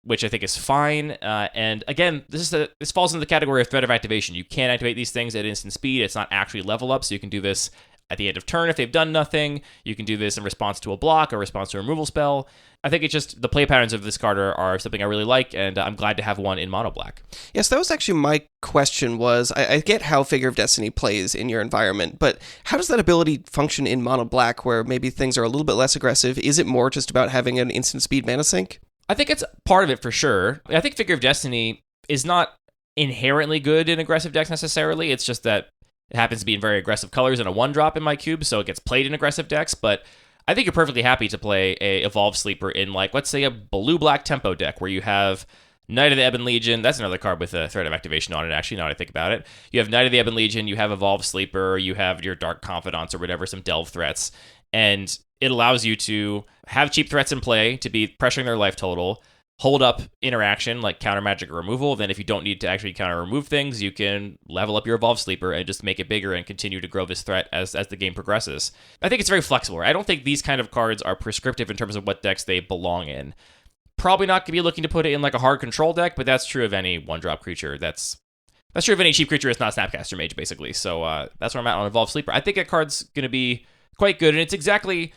Which I think is fine. And again, this falls into the category of threat of activation. You can't activate these things at instant speed. It's not actually level up, so you can do this at the end of turn if they've done nothing. You can do this in response to a block or response to a removal spell. I think it's just the play patterns of this card are something I really like, and I'm glad to have one in mono black. Yes, that was actually my question was, I get how Figure of Destiny plays in your environment, but how does that ability function in mono black where maybe things are a little bit less aggressive? Is it more just about having an instant speed mana sink? I think it's part of it for sure. I think Figure of Destiny is not inherently good in aggressive decks necessarily. It's just that it happens to be in very aggressive colors and a 1-drop in my cube, so it gets played in aggressive decks. But I think you're perfectly happy to play a Evolved Sleeper in, let's say, a blue-black tempo deck where you have Knight of the Ebon Legion. That's another card with a threat of activation on it, actually, now that I think about it. You have Knight of the Ebon Legion, you have Evolved Sleeper, you have your Dark Confidants or whatever, some Delve threats, and it allows you to have cheap threats in play to be pressuring their life total, hold up interaction like counter magic or removal. Then if you don't need to actually counter remove things, you can level up your Evolved Sleeper and just make it bigger and continue to grow this threat as the game progresses. I think it's very flexible. I don't think these kind of cards are prescriptive in terms of what decks they belong in. Probably not going to be looking to put it in a hard control deck, but that's true of any 1-drop creature. That's true of any cheap creature that's not Snapcaster Mage, basically. So that's where I'm at on Evolved Sleeper. I think that card's going to be quite good, and it's exactly...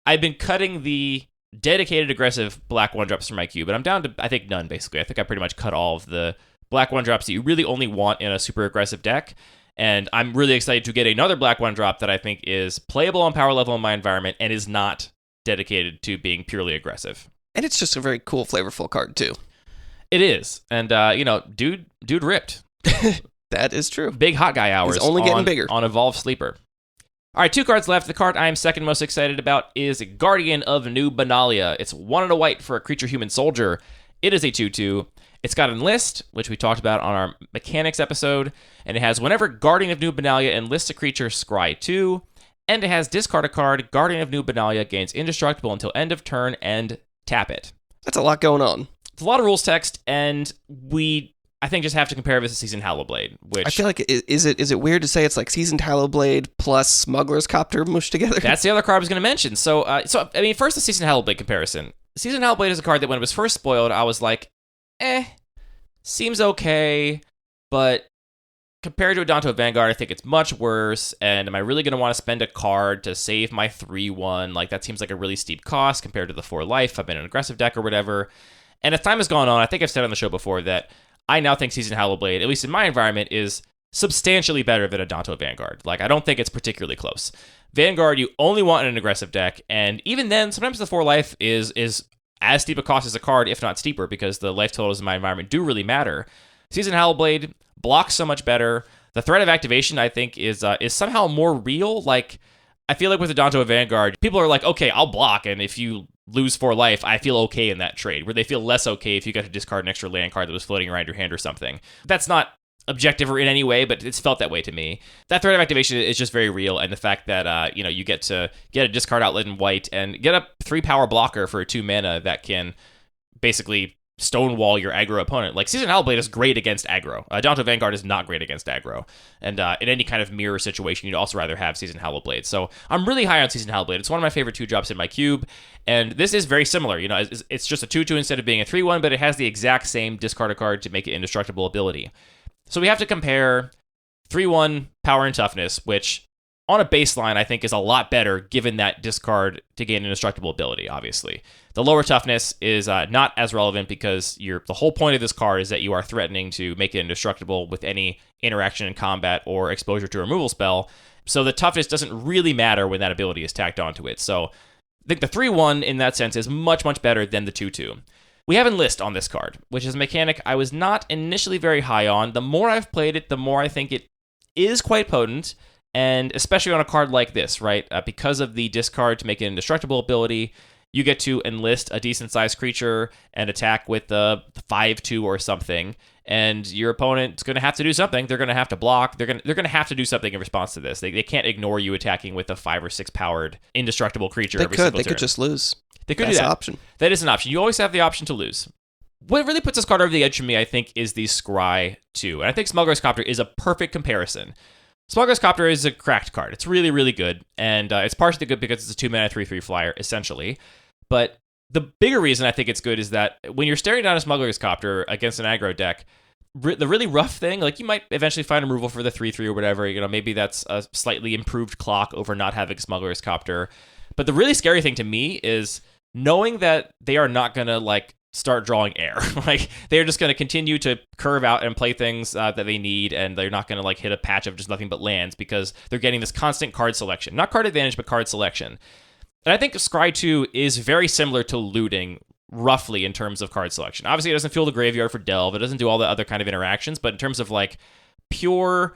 I've been cutting the dedicated aggressive black 1-drops from my queue, but I'm down to, I think, none, basically. I think I pretty much cut all of the black 1-drops that you really only want in a super aggressive deck, and I'm really excited to get another black 1-drop that I think is playable on power level in my environment and is not dedicated to being purely aggressive. And it's just a very cool, flavorful card, too. It is. And, dude ripped. That is true. Big hot guy hours. He's only getting bigger. On Evolved Sleeper. All right, 2 cards left. The card I am second most excited about is Guardian of New Benalia. It's 1 and a white for a creature human soldier. It is a 2/2. It's got Enlist, which we talked about on our mechanics episode, and it has whenever Guardian of New Benalia enlists a creature, scry 2, and it has discard a card. Guardian of New Benalia gains indestructible until end of turn and tap it. That's a lot going on. It's a lot of rules text, and I think just have to compare this to Seasoned Hallowblade, which... I feel like, is it weird to say it's like Seasoned Hallowblade plus Smuggler's Copter mushed together? That's the other card I was going to mention. So, first the Seasoned Hallowblade comparison. Seasoned Hallowblade is a card that when it was first spoiled, I was like, seems okay, but compared to Adanto Vanguard, I think it's much worse, and am I really going to want to spend a card to save my 3/1? That seems like a really steep cost compared to the 4 life. I've been an aggressive deck or whatever. And as time has gone on, I think I've said on the show before that I now think Seasoned Hallowblade, at least in my environment, is substantially better than Adanto Vanguard. I don't think it's particularly close. Vanguard, you only want in an aggressive deck, and even then, sometimes the 4 life is as steep a cost as a card, if not steeper, because the life totals in my environment do really matter. Seasoned Hallowblade blocks so much better. The threat of activation, I think, is somehow more real. I feel like with Adanto Vanguard, people are like, okay, I'll block, and if you lose 4 life, I feel okay in that trade, where they feel less okay if you got to discard an extra land card that was floating around your hand or something. That's not objective or in any way, but it's felt that way to me. That threat of activation is just very real, and the fact that you get to get a discard outlet in white and get a 3 power blocker for 2 mana that can basically stonewall your aggro opponent. Like, Seasoned Hallowblade is great against aggro. Dauntless Vanguard is not great against aggro. And in any kind of mirror situation, you'd also rather have Seasoned Hallowblade. So I'm really high on Seasoned Hallowblade. It's one of my favorite 2-drops in my cube. And this is very similar. It's just a 2-2 instead of being a 3-1, but it has the exact same discard a card to make it indestructible ability. So we have to compare 3-1 power and toughness, which on a baseline, I think is a lot better given that discard to gain indestructible ability, obviously. The lower toughness is not as relevant because the whole point of this card is that you are threatening to make it indestructible with any interaction in combat or exposure to a removal spell. So the toughness doesn't really matter when that ability is tacked onto it. So I think the 3-1 in that sense is much, much better than the 2-2. We have Enlist on this card, which is a mechanic I was not initially very high on. The more I've played it, the more I think it is quite potent. And especially on a card like this, right? Because of the discard to make it indestructible ability, you get to enlist a decent-sized creature and attack with the 5-2 or something, and your opponent's going to have to do something. They're going to have to block. They're going to have to do something in response to this. They can't ignore you attacking with a 5 or 6 powered indestructible creature every single turn. They could just lose. They could That's do that. An option. That is an option. You always have the option to lose. What really puts this card over the edge for me, I think, is the Scry 2. And I think Smuggler's Copter is a perfect comparison. Smuggler's Copter is a cracked card. It's really, really good, and it's partially good because it's a 2-mana 3/3 flyer, essentially. But the bigger reason I think it's good is that when you're staring down a Smuggler's Copter against an aggro deck, the really rough thing, like you might eventually find a removal for the 3/3 or whatever. Maybe that's a slightly improved clock over not having Smuggler's Copter. But the really scary thing to me is knowing that they are not gonna start drawing air. They're just going to continue to curve out and play things that they need, and they're not going to hit a patch of just nothing but lands because they're getting this constant card selection. Not card advantage, but card selection. And I think Scry 2 is very similar to looting, roughly, in terms of card selection. Obviously, it doesn't fill the graveyard for Delve. It doesn't do all the other kind of interactions, but in terms of pure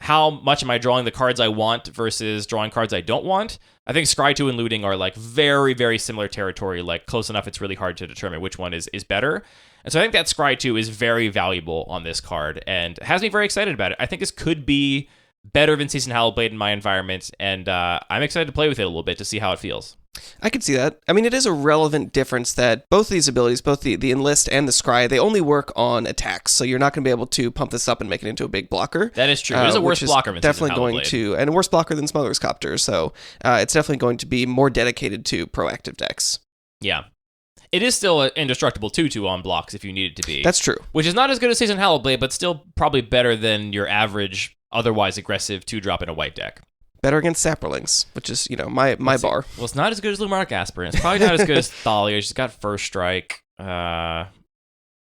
how much am I drawing the cards I want versus drawing cards I don't want, I think Scry 2 and looting are very, very similar territory, close enough it's really hard to determine which one is better. And so I think that Scry 2 is very valuable on this card and has me very excited about it. I think this could be better than Seasoned Hallowblade in my environment, and I'm excited to play with it a little bit to see how it feels. I could see that. I mean, it is a relevant difference that both of these abilities, both the Enlist and the Scry, they only work on attacks, so you're not going to be able to pump this up and make it into a big blocker. That is true. It is a worse blocker than definitely Seasoned going to, and a worse blocker than Smuggler's Copter, so it's definitely going to be more dedicated to proactive decks. Yeah. It is still an indestructible 2/2 on blocks if you need it to be. That's true. Which is not as good as Seasoned Hallowblade, but still probably better than your average, otherwise aggressive 2-drop in a white deck. Better against Saproings, which is, my bar. Well, it's not as good as Lumark Aspirant. It's probably not as good as Thalia. She's got First Strike. What are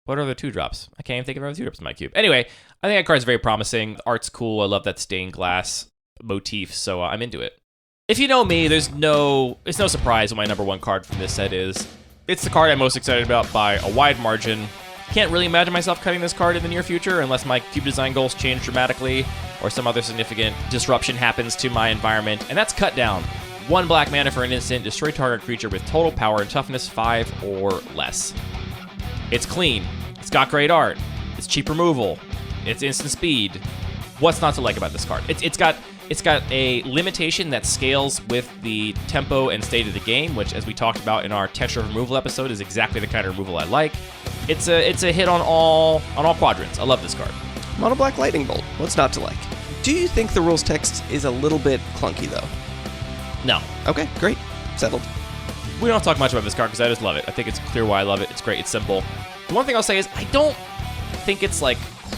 the 2-drops? I can't even think of other 2-drops in my cube. Anyway, I think that card's very promising. The art's cool. I love that stained glass motif, so I'm into it. If you know me, it's no surprise what my number one card from this set is. It's the card I'm most excited about by a wide margin. Can't really imagine myself cutting this card in the near future unless my cube design goals change dramatically or some other significant disruption happens to my environment, and that's Cut Down. 1 black mana for an instant, destroy target creature with total power and toughness 5 or less. It's clean. It's got great art. It's cheap removal. It's instant speed. What's not to like about this card? It's got a limitation that scales with the tempo and state of the game, which, as we talked about in our texture removal episode, is exactly the kind of removal I like. It's a hit on all quadrants. I love this card. Mono Black Lightning Bolt. What's not to like? Do you think the rules text is a little bit clunky, though? No. Okay, great. Settled. We don't talk much about this card because I just love it. I think it's clear why I love it. It's great. It's simple. The one thing I'll say is I don't think it's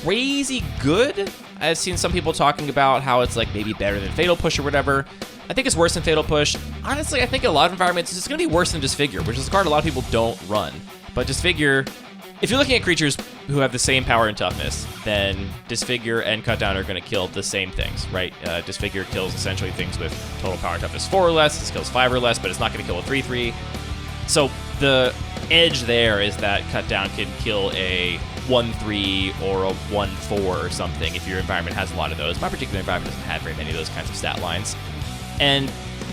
crazy good. I've seen some people talking about how it's maybe better than Fatal Push or whatever. I think it's worse than Fatal Push. Honestly, I think in a lot of environments it's going to be worse than Disfigure, which is a card a lot of people don't run. But Disfigure, if you're looking at creatures who have the same power and toughness, then Disfigure and Cut Down are going to kill the same things, right? Disfigure kills essentially things with total power and toughness 4 or less. This kills 5 or less, but it's not going to kill a 3/3. So the edge there is that Cut Down can kill a 1/3 or a 1/4 or something if your environment has a lot of those. My particular environment doesn't have very many of those kinds of stat lines. And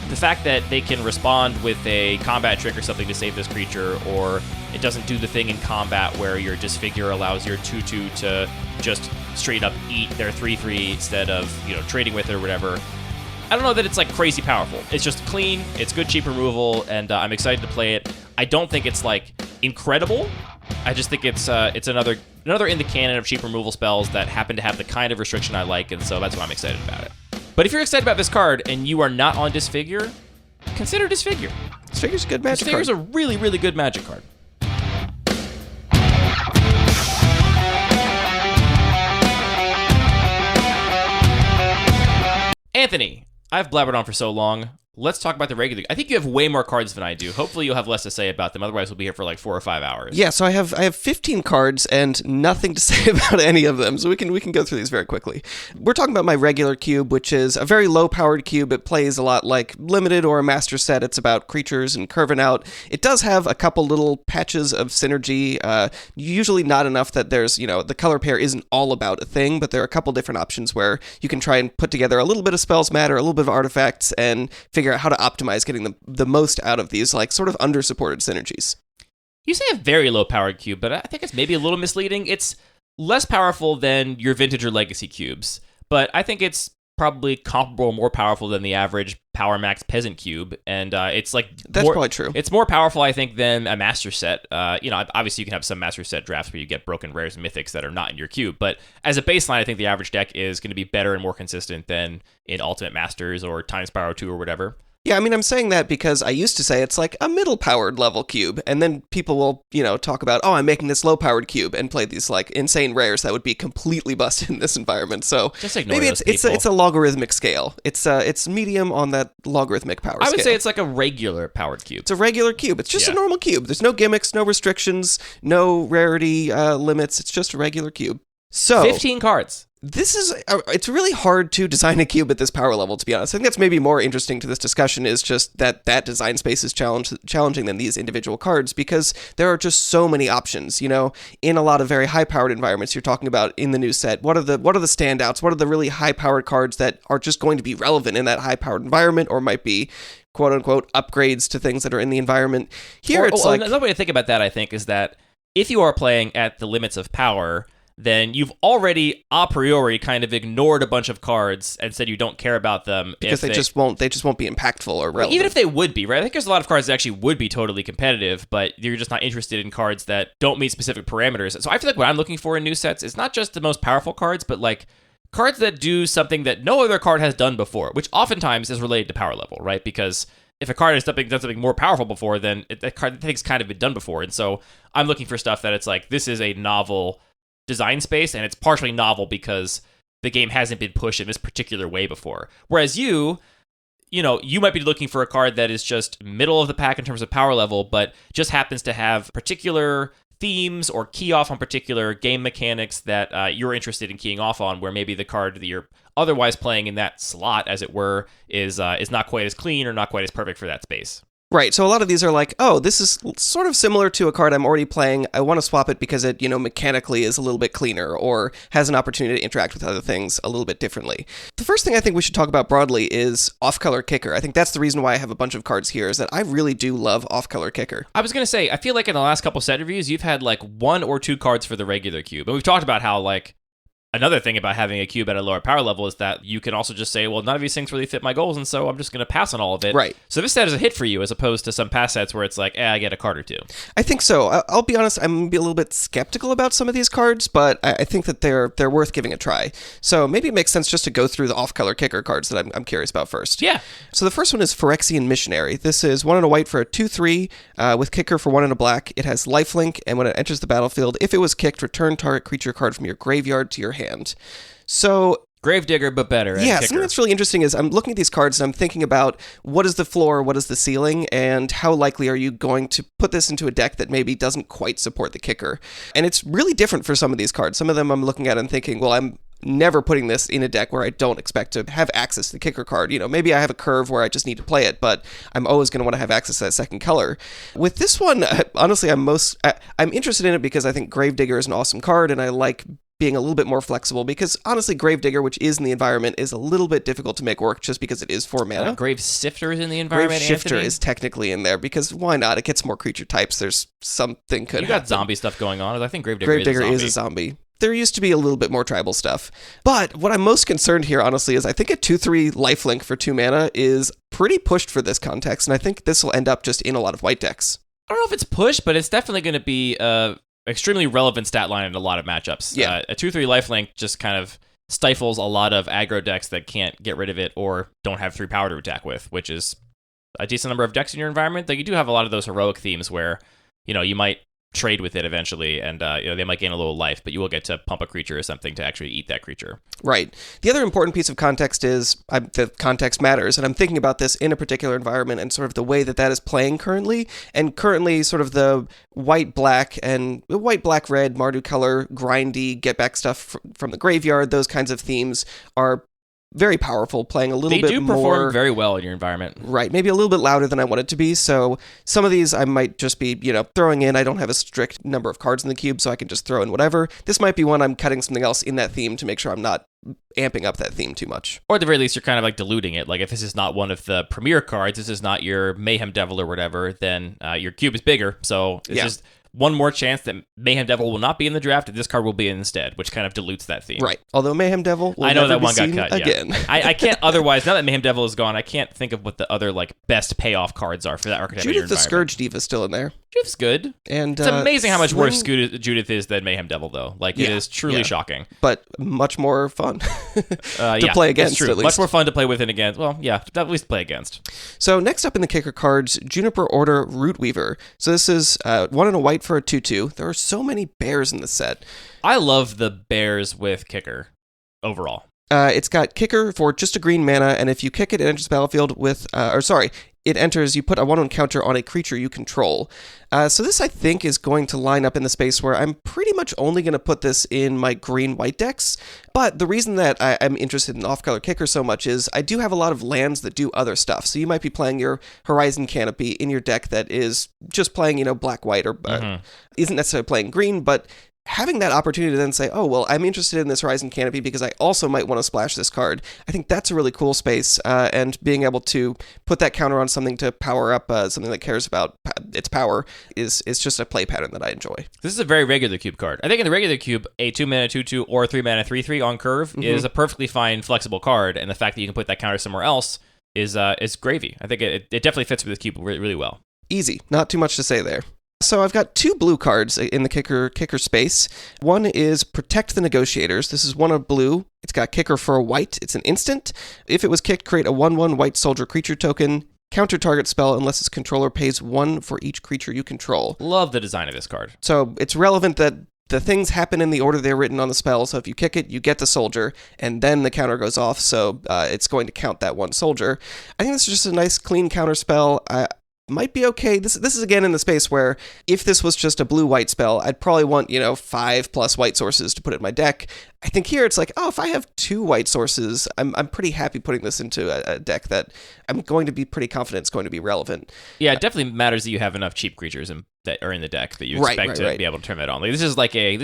the fact that they can respond with a combat trick or something to save this creature, or it doesn't do the thing in combat where your Disfigure allows your 2/2 to just straight up eat their 3/3 instead of, trading with it or whatever. I don't know that it's crazy powerful. It's just clean, it's good cheap removal, and I'm excited to play it. I don't think it's incredible, I just think it's another in the canon of cheap removal spells that happen to have the kind of restriction I like, and so that's why I'm excited about it. But if you're excited about this card and you are not on Disfigure, consider Disfigure. Disfigure's a good Magic card. Disfigure's a really, really good Magic card. Anthony, I've blabbered on for so long. Let's talk about the regular. I think you have way more cards than I do. Hopefully you'll have less to say about them. Otherwise, we'll be here for like 4 or 5 hours. Yeah, so I have 15 cards and nothing to say about any of them. So we can go through these very quickly. We're talking about my regular cube, which is a very low-powered cube. It plays a lot like Limited or a Master Set. It's about creatures and curving out. It does have a couple little patches of synergy. Usually not enough that there's, the color pair isn't all about a thing, but there are a couple different options where you can try and put together a little bit of spells matter, a little bit of artifacts, and figure out how to optimize getting the most out of these, like, sort of under-supported synergies. You say a very low-powered cube, but I think it's maybe a little misleading. It's less powerful than your Vintage or Legacy cubes, but I think it's probably comparable, more powerful than the average Power Max Peasant cube, and it's like... That's probably true. It's more powerful, I think, than a Master Set. Obviously you can have some Master Set drafts where you get broken rares and mythics that are not in your cube, but as a baseline, I think the average deck is going to be better and more consistent than in Ultimate Masters or Time Spiral 2 or whatever. Yeah, I mean, I'm saying that because I used to say it's like a middle-powered level cube, and then people will, talk about, oh, I'm making this low-powered cube, and play these, like, insane rares that would be completely busted in this environment. So just ignore maybe those people. it's a logarithmic scale. It's medium on that logarithmic power scale. I would say it's like a regular powered cube. It's a regular cube. It's just a normal cube. There's no gimmicks, no restrictions, no rarity limits. It's just a regular cube. So 15 cards. It's really hard to design a cube at this power level, to be honest. I think that's maybe more interesting to this discussion is just that design space is challenging than these individual cards because there are just so many options, in a lot of very high-powered environments you're talking about in the new set. What are the standouts? What are the really high-powered cards that are just going to be relevant in that high-powered environment or might be quote-unquote upgrades to things that are in the environment? Here another way to think about that, I think, is that if you are playing at the limits of power, then you've already a priori kind of ignored a bunch of cards and said you don't care about them because they just won't be impactful or relevant. Even if they would be, right? I think there's a lot of cards that actually would be totally competitive, but you're just not interested in cards that don't meet specific parameters. So I feel like what I'm looking for in new sets is not just the most powerful cards, but like cards that do something that no other card has done before, which oftentimes is related to power level, right? Because if a card has done something more powerful before, then that card thing's kind of been done before. And so I'm looking for stuff that it's like, this is a novel design space, and it's partially novel because the game hasn't been pushed in this particular way before. Whereas you might be looking for a card that is just middle of the pack in terms of power level, but just happens to have particular themes or key off on particular game mechanics that you're interested in keying off on, where maybe the card that you're otherwise playing in that slot, as it were, is not quite as clean or not quite as perfect for that space. Right, so a lot of these are like, oh, this is sort of similar to a card I'm already playing. I want to swap it because it, mechanically is a little bit cleaner or has an opportunity to interact with other things a little bit differently. The first thing I think we should talk about broadly is off-color kicker. I think that's the reason why I have a bunch of cards here, is that I really do love off-color kicker. I was going to say, I feel like in the last couple set reviews, you've had like 1 or 2 cards for the regular cube. And we've talked about how like another thing about having a cube at a lower power level is that you can also just say, well, none of these things really fit my goals, and so I'm just going to pass on all of it. Right. So this set is a hit for you, as opposed to some past sets where it's like, I get a card or two. I think so. I'll be honest, I'm going to be a little bit skeptical about some of these cards, but I think that they're worth giving a try. So maybe it makes sense just to go through the off-color kicker cards that I'm curious about first. Yeah. So the first one is Phyrexian Missionary. This is 1 and a white for a 2/3 with kicker for 1 and a black. It has lifelink, and when it enters the battlefield, if it was kicked, return target creature card from your graveyard to your hand. So Gravedigger, but better. Yeah, something that's really interesting is I'm looking at these cards and I'm thinking about what is the floor, what is the ceiling, and how likely are you going to put this into a deck that maybe doesn't quite support the kicker. And it's really different for some of these cards. Some of them I'm looking at and thinking, well, I'm never putting this in a deck where I don't expect to have access to the kicker card. Maybe I have a curve where I just need to play it, but I'm always going to want to have access to that second color. With this one, honestly, I'm interested in it because I think Gravedigger is an awesome card, and I like being a little bit more flexible because, honestly, Gravedigger, which is in the environment, is a little bit difficult to make work just because it is 4 mana. Grave Sifter is in the environment, Grave Shifter is technically in there because why not? It gets more creature types. There's something could You got happen. zombie stuff going on. I think Gravedigger is a zombie. There used to be a little bit more tribal stuff. But what I'm most concerned here, honestly, is I think a 2/3 lifelink for 2 mana is pretty pushed for this context, and I think this will end up just in a lot of white decks. I don't know if it's pushed, but it's definitely going to be extremely relevant stat line in a lot of matchups. Yeah. A 2/3 lifelink just kind of stifles a lot of aggro decks that can't get rid of it or don't have 3 power to attack with, which is a decent number of decks in your environment. Like, you do have a lot of those heroic themes where, you might trade with it eventually, and they might gain a little life, but you will get to pump a creature or something to actually eat that creature. Right. The other important piece of context is the context matters, and I'm thinking about this in a particular environment and sort of the way that is playing currently, and currently sort of the white-black and white-black-red Mardu color, grindy, get-back stuff from the graveyard, those kinds of themes are very powerful, playing a little bit more. They do perform very well in your environment. Right, maybe a little bit louder than I want it to be, so some of these I might just be, throwing in. I don't have a strict number of cards in the cube, so I can just throw in whatever. This might be one I'm cutting something else in that theme to make sure I'm not amping up that theme too much. Or at the very least, you're kind of like diluting it. Like, if this is not one of the premier cards, this is not your Mayhem Devil or whatever, then your cube is bigger, so it's just one more chance that Mayhem Devil will not be in the draft, and this card will be in instead, which kind of dilutes that theme. Right. Although Mayhem Devil will I know never that be one got seen cut again. Yeah. I can't otherwise. Now that Mayhem Devil is gone, I can't think of what the other best payoff cards are for that archetype. Judith the Scourge Diva is still in there. Judith's good. And it's amazing how much worse Judith is than Mayhem Devil, though. Like, it is truly shocking. But much more fun to play against, true. at least. Much more fun to play with and against. Well, yeah, at least play against. So next up in the kicker cards, Juniper Order Rootweaver. So this is 1 and a white for a 2/2. There are so many bears in the set. I love the bears with kicker overall. It's got kicker for just a green mana, and if you kick it, it enters the battlefield with, it enters, you put a 1/1 counter on a creature you control. So this, I think, is going to line up in the space where I'm pretty much only going to put this in my green-white decks. But the reason that I'm interested in off-color kicker so much is I do have a lot of lands that do other stuff. So you might be playing your Horizon Canopy in your deck that is just playing, black-white, or isn't necessarily playing green, but having that opportunity to then say, oh, well, I'm interested in this Horizon Canopy because I also might want to splash this card. I think that's a really cool space, and being able to put that counter on something to power up something that cares about its power is just a play pattern that I enjoy. This is a very regular cube card. I think in the regular cube, a 2-mana 2/2 or 3-mana 3/3 on curve is a perfectly fine flexible card, and the fact that you can put that counter somewhere else is gravy. I think it definitely fits with the cube really, really well. Easy. Not too much to say there. So I've got 2 blue cards in the kicker space. One is Protect the Negotiators. This is 1 of blue. It's got kicker for a white. It's an instant. If it was kicked, create a 1/1 white soldier creature token. Counter target spell unless its controller pays 1 for each creature you control. Love the design of this card. So it's relevant that the things happen in the order they're written on the spell. So if you kick it, you get the soldier, and then the counter goes off. So it's going to count that 1 soldier. I think this is just a nice, clean counter spell. Might be okay. This is again in the space where if this was just a blue-white spell, I'd probably want, 5+ white sources to put it in my deck. I think here it's like, oh, if I have 2 white sources, I'm pretty happy putting this into a deck that I'm going to be pretty confident it's going to be relevant. Yeah, it definitely matters that you have enough cheap creatures that are in the deck that you expect to be able to turn that on. Like, this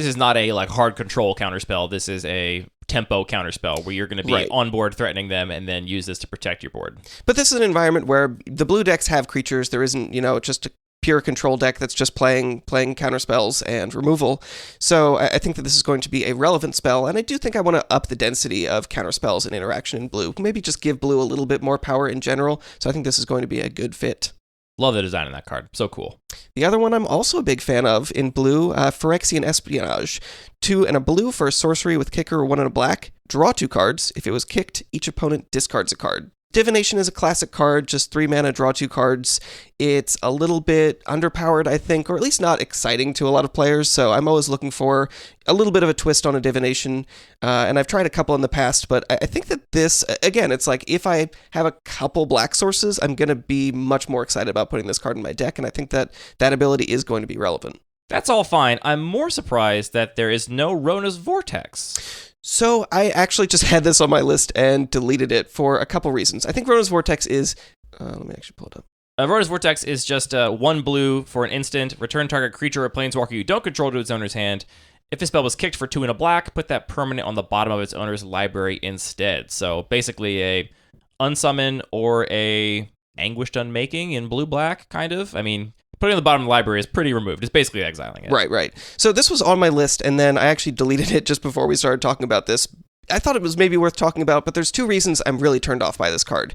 is not a hard control counterspell. This is a tempo counterspell where you're going to be on board threatening them and then use this to protect your board. But this is an environment where the blue decks have creatures. There isn't, just a pure control deck that's just playing counterspells and removal. So I think that this is going to be a relevant spell, and I do think I want to up the density of counterspells and interaction in blue. Maybe just give blue a little bit more power in general. So I think this is going to be a good fit. Love the design of that card. So cool. The other one I'm also a big fan of in blue, Phyrexian Espionage. 2 and a blue for a sorcery with kicker, 1 and a black. Draw 2 cards. If it was kicked, each opponent discards a card. Divination is a classic card, just 3 mana, draw 2 cards. It's a little bit underpowered, I think, or at least not exciting to a lot of players, so I'm always looking for a little bit of a twist on a Divination, and I've tried a couple in the past, but I think that this, again, it's like if I have a couple black sources, I'm going to be much more excited about putting this card in my deck, and I think that that ability is going to be relevant. That's all fine. I'm more surprised that there is no Rona's Vortex. So I actually just had this on my list and deleted it for a couple reasons. I think Rona's Vortex is... let me actually pull it up. Rona's Vortex is just 1 blue for an instant. Return target creature or planeswalker you don't control to its owner's hand. If the spell was kicked for 2 and a black, put that permanent on the bottom of its owner's library instead. So basically a unsummon or a Anguished Unmaking in blue-black, kind of. I mean... Putting it on the bottom of the library is pretty removed. It's basically exiling it. Right. So this was on my list, and then I actually deleted it just before we started talking about this. I thought it was maybe worth talking about, but there's 2 reasons I'm really turned off by this card.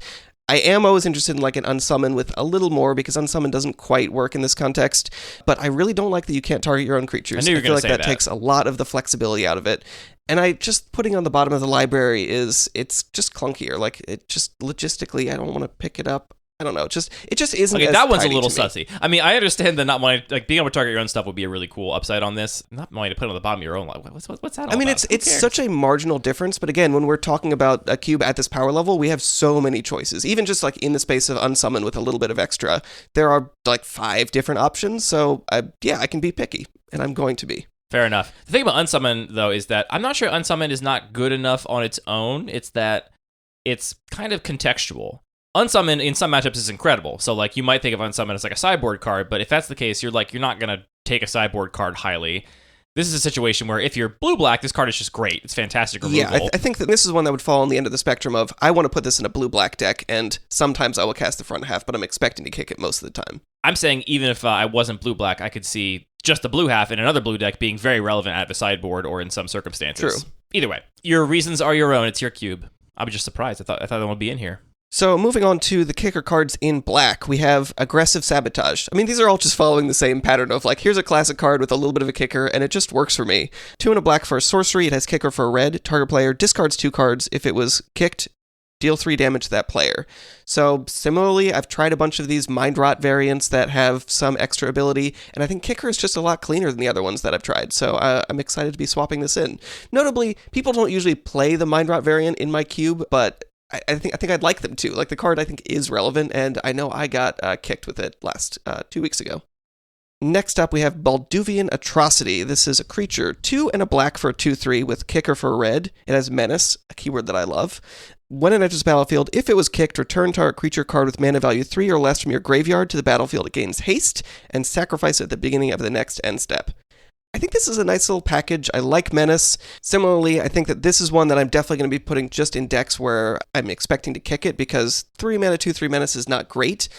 I am always interested in like an unsummon with a little more because unsummon doesn't quite work in this context, but I really don't like that you can't target your own creatures. I knew you were feel gonna like say that that takes a lot of the flexibility out of it. And I just putting on the bottom of the library it's just clunkier. Like it just logistically, I don't want to pick it up. I don't know. It just isn't. Okay, as that one's a tidy little to me. sussy. I mean, I understand that not wanting, like, being able to target your own stuff would be a really cool upside on this. Not wanting to put it on the bottom of your own. Like, what's that all I mean, about? it's such a marginal difference, but again, when we're talking about a cube at this power level, we have so many choices. Even just like in the space of unsummon with a little bit of extra, there are like 5 different options. So I can be picky, and I'm going to be. Fair enough. The thing about unsummon though is that I'm not sure unsummon is not good enough on its own. It's that it's kind of contextual. Unsummon in some matchups is incredible. So like you might think of unsummon as like a sideboard card, but if that's the case, you're not gonna take a sideboard card highly. This is a situation where if you're blue-black, this card is just great. It's fantastic removal. Yeah, I think that this is one that would fall on the end of the spectrum of, I want to put this in a blue-black deck, and sometimes I will cast the front half, but I'm expecting to kick it most of the time. I'm saying even if I wasn't blue-black, I could see just the blue half in another blue deck being very relevant out of a sideboard or in some circumstances. True. Either way, your reasons are your own. It's your cube. I was just surprised. I thought that would be in here. So moving on to the kicker cards in black, we have Aggressive Sabotage. I mean, these are all just following the same pattern of like, here's a classic card with a little bit of a kicker, and it just works for me. 2 and a black for a sorcery, it has kicker for a red. Target player discards 2 cards. If it was kicked, deal 3 damage to that player. So similarly, I've tried a bunch of these Mind Rot variants that have some extra ability, and I think kicker is just a lot cleaner than the other ones that I've tried. So I'm excited to be swapping this in. Notably, people don't usually play the Mind Rot variant in my cube, but I think I'd like them to. Like, the card I think is relevant, and I know I got kicked with it last 2 weeks ago. Next up, we have Balduvian Atrocity. This is a creature, 2 and a black for a 2/3 with kicker for a red. It has Menace, a keyword that I love. When it enters the battlefield, if it was kicked, return target creature card with mana value 3 or less from your graveyard to the battlefield. It gains haste, and sacrifice it at the beginning of the next end step. I think this is a nice little package. I like Menace. Similarly, I think that this is one that I'm definitely going to be putting just in decks where I'm expecting to kick it, because 3 mana, 2/3 Menace is not great.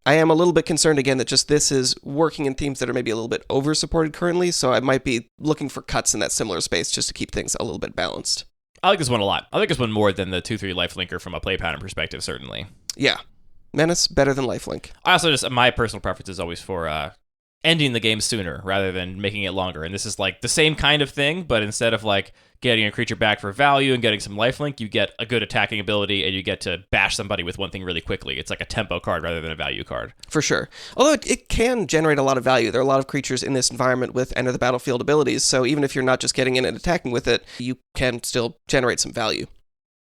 I am a little bit concerned again that just this is working in themes that are maybe a little bit over-supported currently, so I might be looking for cuts in that similar space just to keep things a little bit balanced. I like this one a lot. I like this one more than the 2/3 lifelinker from a play pattern perspective, certainly. Yeah. Menace, better than lifelink. I also just, my personal preference is always for ending the game sooner rather than making it longer. And this is like the same kind of thing, but instead of like getting a creature back for value and getting some lifelink, you get a good attacking ability and you get to bash somebody with one thing really quickly. It's like a tempo card rather than a value card. For sure. Although it can generate a lot of value. There are a lot of creatures in this environment with enter the battlefield abilities, so even if you're not just getting in and attacking with it, you can still generate some value.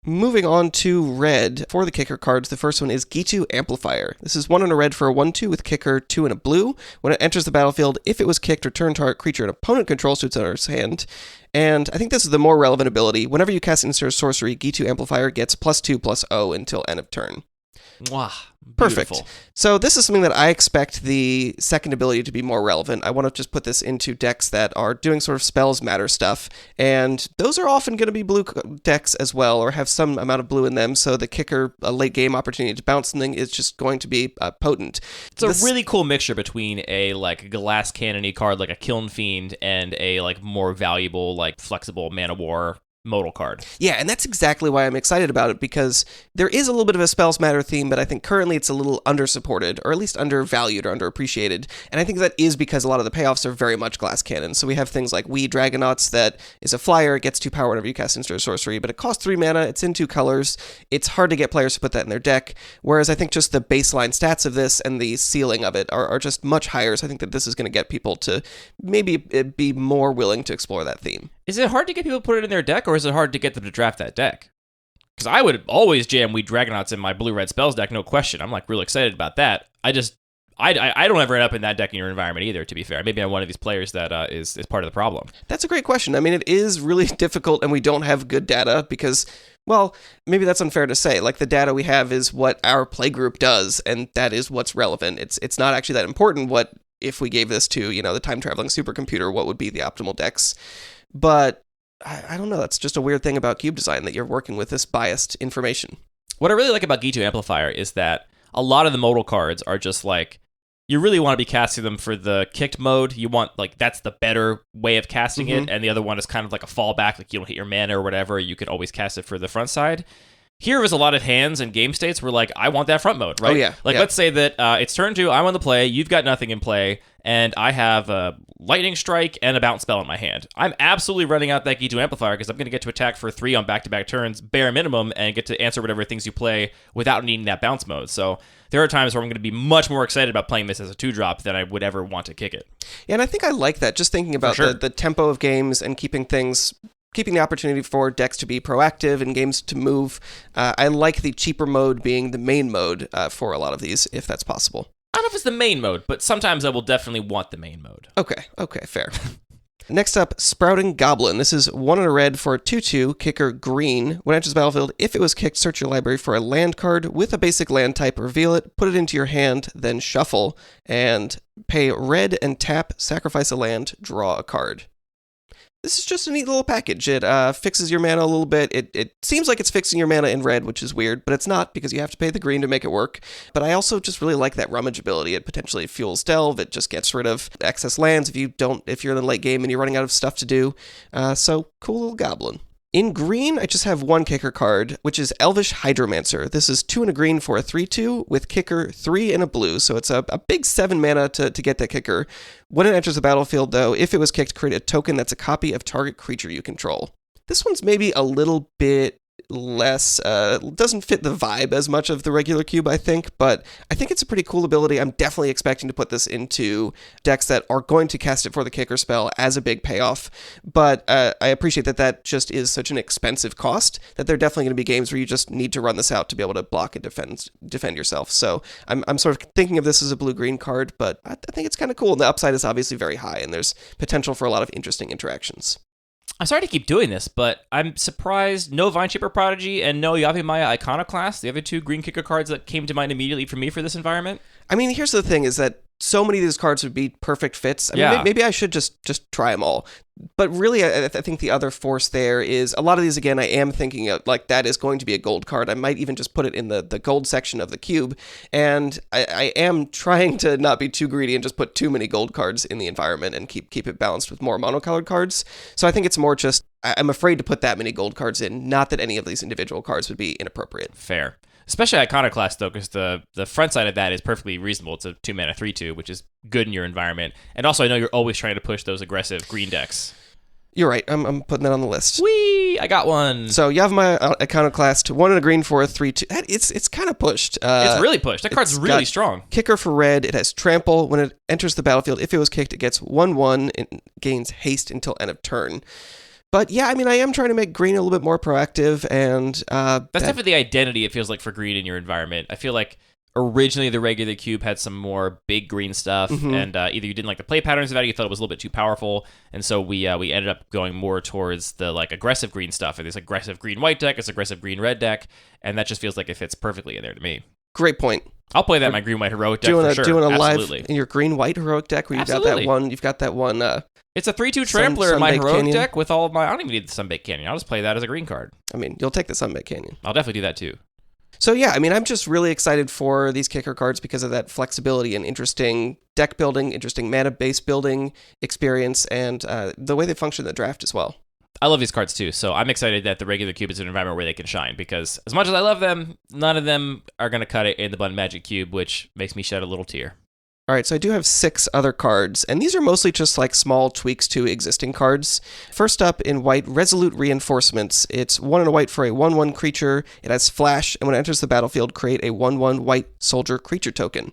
Moving on to red. For the kicker cards, the first one is Ghitu Amplifier. This is 1 and a red for a 1/2 with kicker, 2 and a blue. When it enters the battlefield, if it was kicked, return target creature an opponent controls to its owner's hand. And I think this is the more relevant ability. Whenever you cast instant sorcery, Ghitu Amplifier gets +2/+0 until end of turn. Mwah. Perfect. Beautiful. So this is something that I expect the second ability to be more relevant. I want to just put this into decks that are doing sort of spells matter stuff, and those are often going to be blue decks as well, or have some amount of blue in them, so the kicker, a late game opportunity to bounce something, is just going to be potent. It's a really cool mixture between a like glass cannony card like a Kiln Fiend and a like more valuable, like flexible Mana War modal card. Yeah, and that's exactly why I'm excited about it, because there is a little bit of a spells matter theme, but I think currently it's a little undersupported, or at least undervalued or underappreciated. And I think that is because a lot of the payoffs are very much glass cannon. So we have things like Dragonauts that is a flyer, it gets 2 power whenever you cast instant or sorcery, but it costs 3 mana, it's in 2 colors. It's hard to get players to put that in their deck, whereas I think just the baseline stats of this and the ceiling of it are just much higher. So I think that this is going to get people to maybe be more willing to explore that theme. Is it hard to get people to put it in their deck, or is it hard to get them to draft that deck? Because I would always jam Dragonauts in my blue-red spells deck, no question. I'm like really excited about that. I don't ever end up in that deck in your environment either, to be fair. Maybe I'm one of these players that is part of the problem. That's a great question. I mean, it is really difficult, and we don't have good data because, well, maybe that's unfair to say. Like, the data we have is what our playgroup does, and that is what's relevant. It's not actually that important what, if we gave this to, the time-traveling supercomputer, what would be the optimal decks. But I don't know. That's just a weird thing about cube design, that you're working with this biased information. What I really like about Ghitu Amplifier is that a lot of the modal cards are just like, you really want to be casting them for the kicked mode. You want, like, that's the better way of casting it. And the other one is kind of like a fallback. Like, you don't hit your mana or whatever. You could always cast it for the front side. here was a lot of hands and game states where, like, I want that front mode, right? Oh, yeah. Like, yeah. let's say that it's turn 2, I'm on the play, you've got nothing in play, and I have a Lightning Strike and a Bounce Spell in my hand. I'm absolutely running out that Ghitu Amplifier because I'm going to get to attack for 3 on back-to-back turns, bare minimum, and get to answer whatever things you play without needing that bounce mode. So there are times where I'm going to be much more excited about playing this as a 2-drop than I would ever want to kick it. Yeah, and I think I like that, just thinking about the tempo of games and keeping the opportunity for decks to be proactive and games to move. I like the cheaper mode being the main mode for a lot of these, if that's possible. I don't know if it's the main mode, but sometimes I will definitely want the main mode. Okay, fair. Next up, Sprouting Goblin. This is 1 and a red for a 2/2, kicker green. When it enters the battlefield, if it was kicked, search your library for a land card with a basic land type, reveal it, put it into your hand, then shuffle, and pay red and tap, sacrifice a land, draw a card. This is just a neat little package. It fixes your mana a little bit. It seems like it's fixing your mana in red, which is weird, but it's not because you have to pay the green to make it work. But I also just really like that rummage ability. It potentially fuels Delve. It just gets rid of excess lands if you're in the late game and you're running out of stuff to do. So cool little goblin. In green, I just have 1 kicker card, which is Elvish Hydromancer. This is 2 and a green for a 3/2 with kicker 3 and a blue, so it's a big 7 mana to get that kicker. When it enters the battlefield, though, if it was kicked, create a token that's a copy of target creature you control. This one's maybe a little bit less, doesn't fit the vibe as much of the regular cube, I think, but I think it's a pretty cool ability. I'm definitely expecting to put this into decks that are going to cast it for the kicker spell as a big payoff, but I appreciate that just is such an expensive cost that there are definitely going to be games where you just need to run this out to be able to block and defend yourself. So I'm sort of thinking of this as a blue-green card, but I think it's kind of cool. The upside is obviously very high, and there's potential for a lot of interesting interactions. I'm sorry to keep doing this, but I'm surprised no Vineshaper Prodigy and no Yavimaya Iconoclast, the other 2 green kicker cards that came to mind immediately for me for this environment. I mean, here's the thing, is that so many of these cards would be perfect fits. I mean, maybe I should just try them all. But really, I think the other force there is a lot of these, again, I am thinking of, like, that is going to be a gold card. I might even just put it in the gold section of the cube. And I am trying to not be too greedy and just put too many gold cards in the environment and keep it balanced with more monocolored cards. So I think it's more just, I'm afraid to put that many gold cards in. Not that any of these individual cards would be inappropriate. Fair. Especially Iconoclast, though, because the front side of that is perfectly reasonable. It's a 2-mana 3/2, which is good in your environment. And also, I know you're always trying to push those aggressive green decks. You're right. I'm putting that on the list. Whee! I got one. So Yavimaya Iconoclast, 1 and a green for a 3/2. It's kind of pushed. It's really pushed. That card's really strong. Kicker for red. It has trample. When it enters the battlefield, if it was kicked, it gets 1/1 and gains haste until end of turn. But yeah, I mean, I am trying to make green a little bit more proactive, and that's definitely the identity it feels like for green in your environment. I feel like originally the regular cube had some more big green stuff, and either you didn't like the play patterns of it, or you thought it was a little bit too powerful, and so we ended up going more towards the like aggressive green stuff. And this aggressive green white deck, this aggressive green red deck, and that just feels like it fits perfectly in there to me. Great point. I'll play that in my green white heroic deck for sure. Doing a Absolutely. live in your green white heroic deck where you've got that one. It's a 3/2 trampler in my heroic deck with all of my. I don't even need the Sunbaked Canyon. I'll just play that as a green card. I mean, you'll take the Sunbaked Canyon. I'll definitely do that too. So yeah, I mean, I'm just really excited for these kicker cards because of that flexibility and interesting deck building, interesting mana base building experience, and the way they function in the draft as well. I love these cards too, so I'm excited that the regular cube is an environment where they can shine, because as much as I love them, none of them are going to cut it in the Bun Magic cube, which makes me shed a little tear. All right, so I do have 6 other cards, and these are mostly just like small tweaks to existing cards. First up, in white, Resolute Reinforcements. It's 1 and a white for a 1/1 creature. It has flash, and when it enters the battlefield, create a 1/1 white soldier creature token.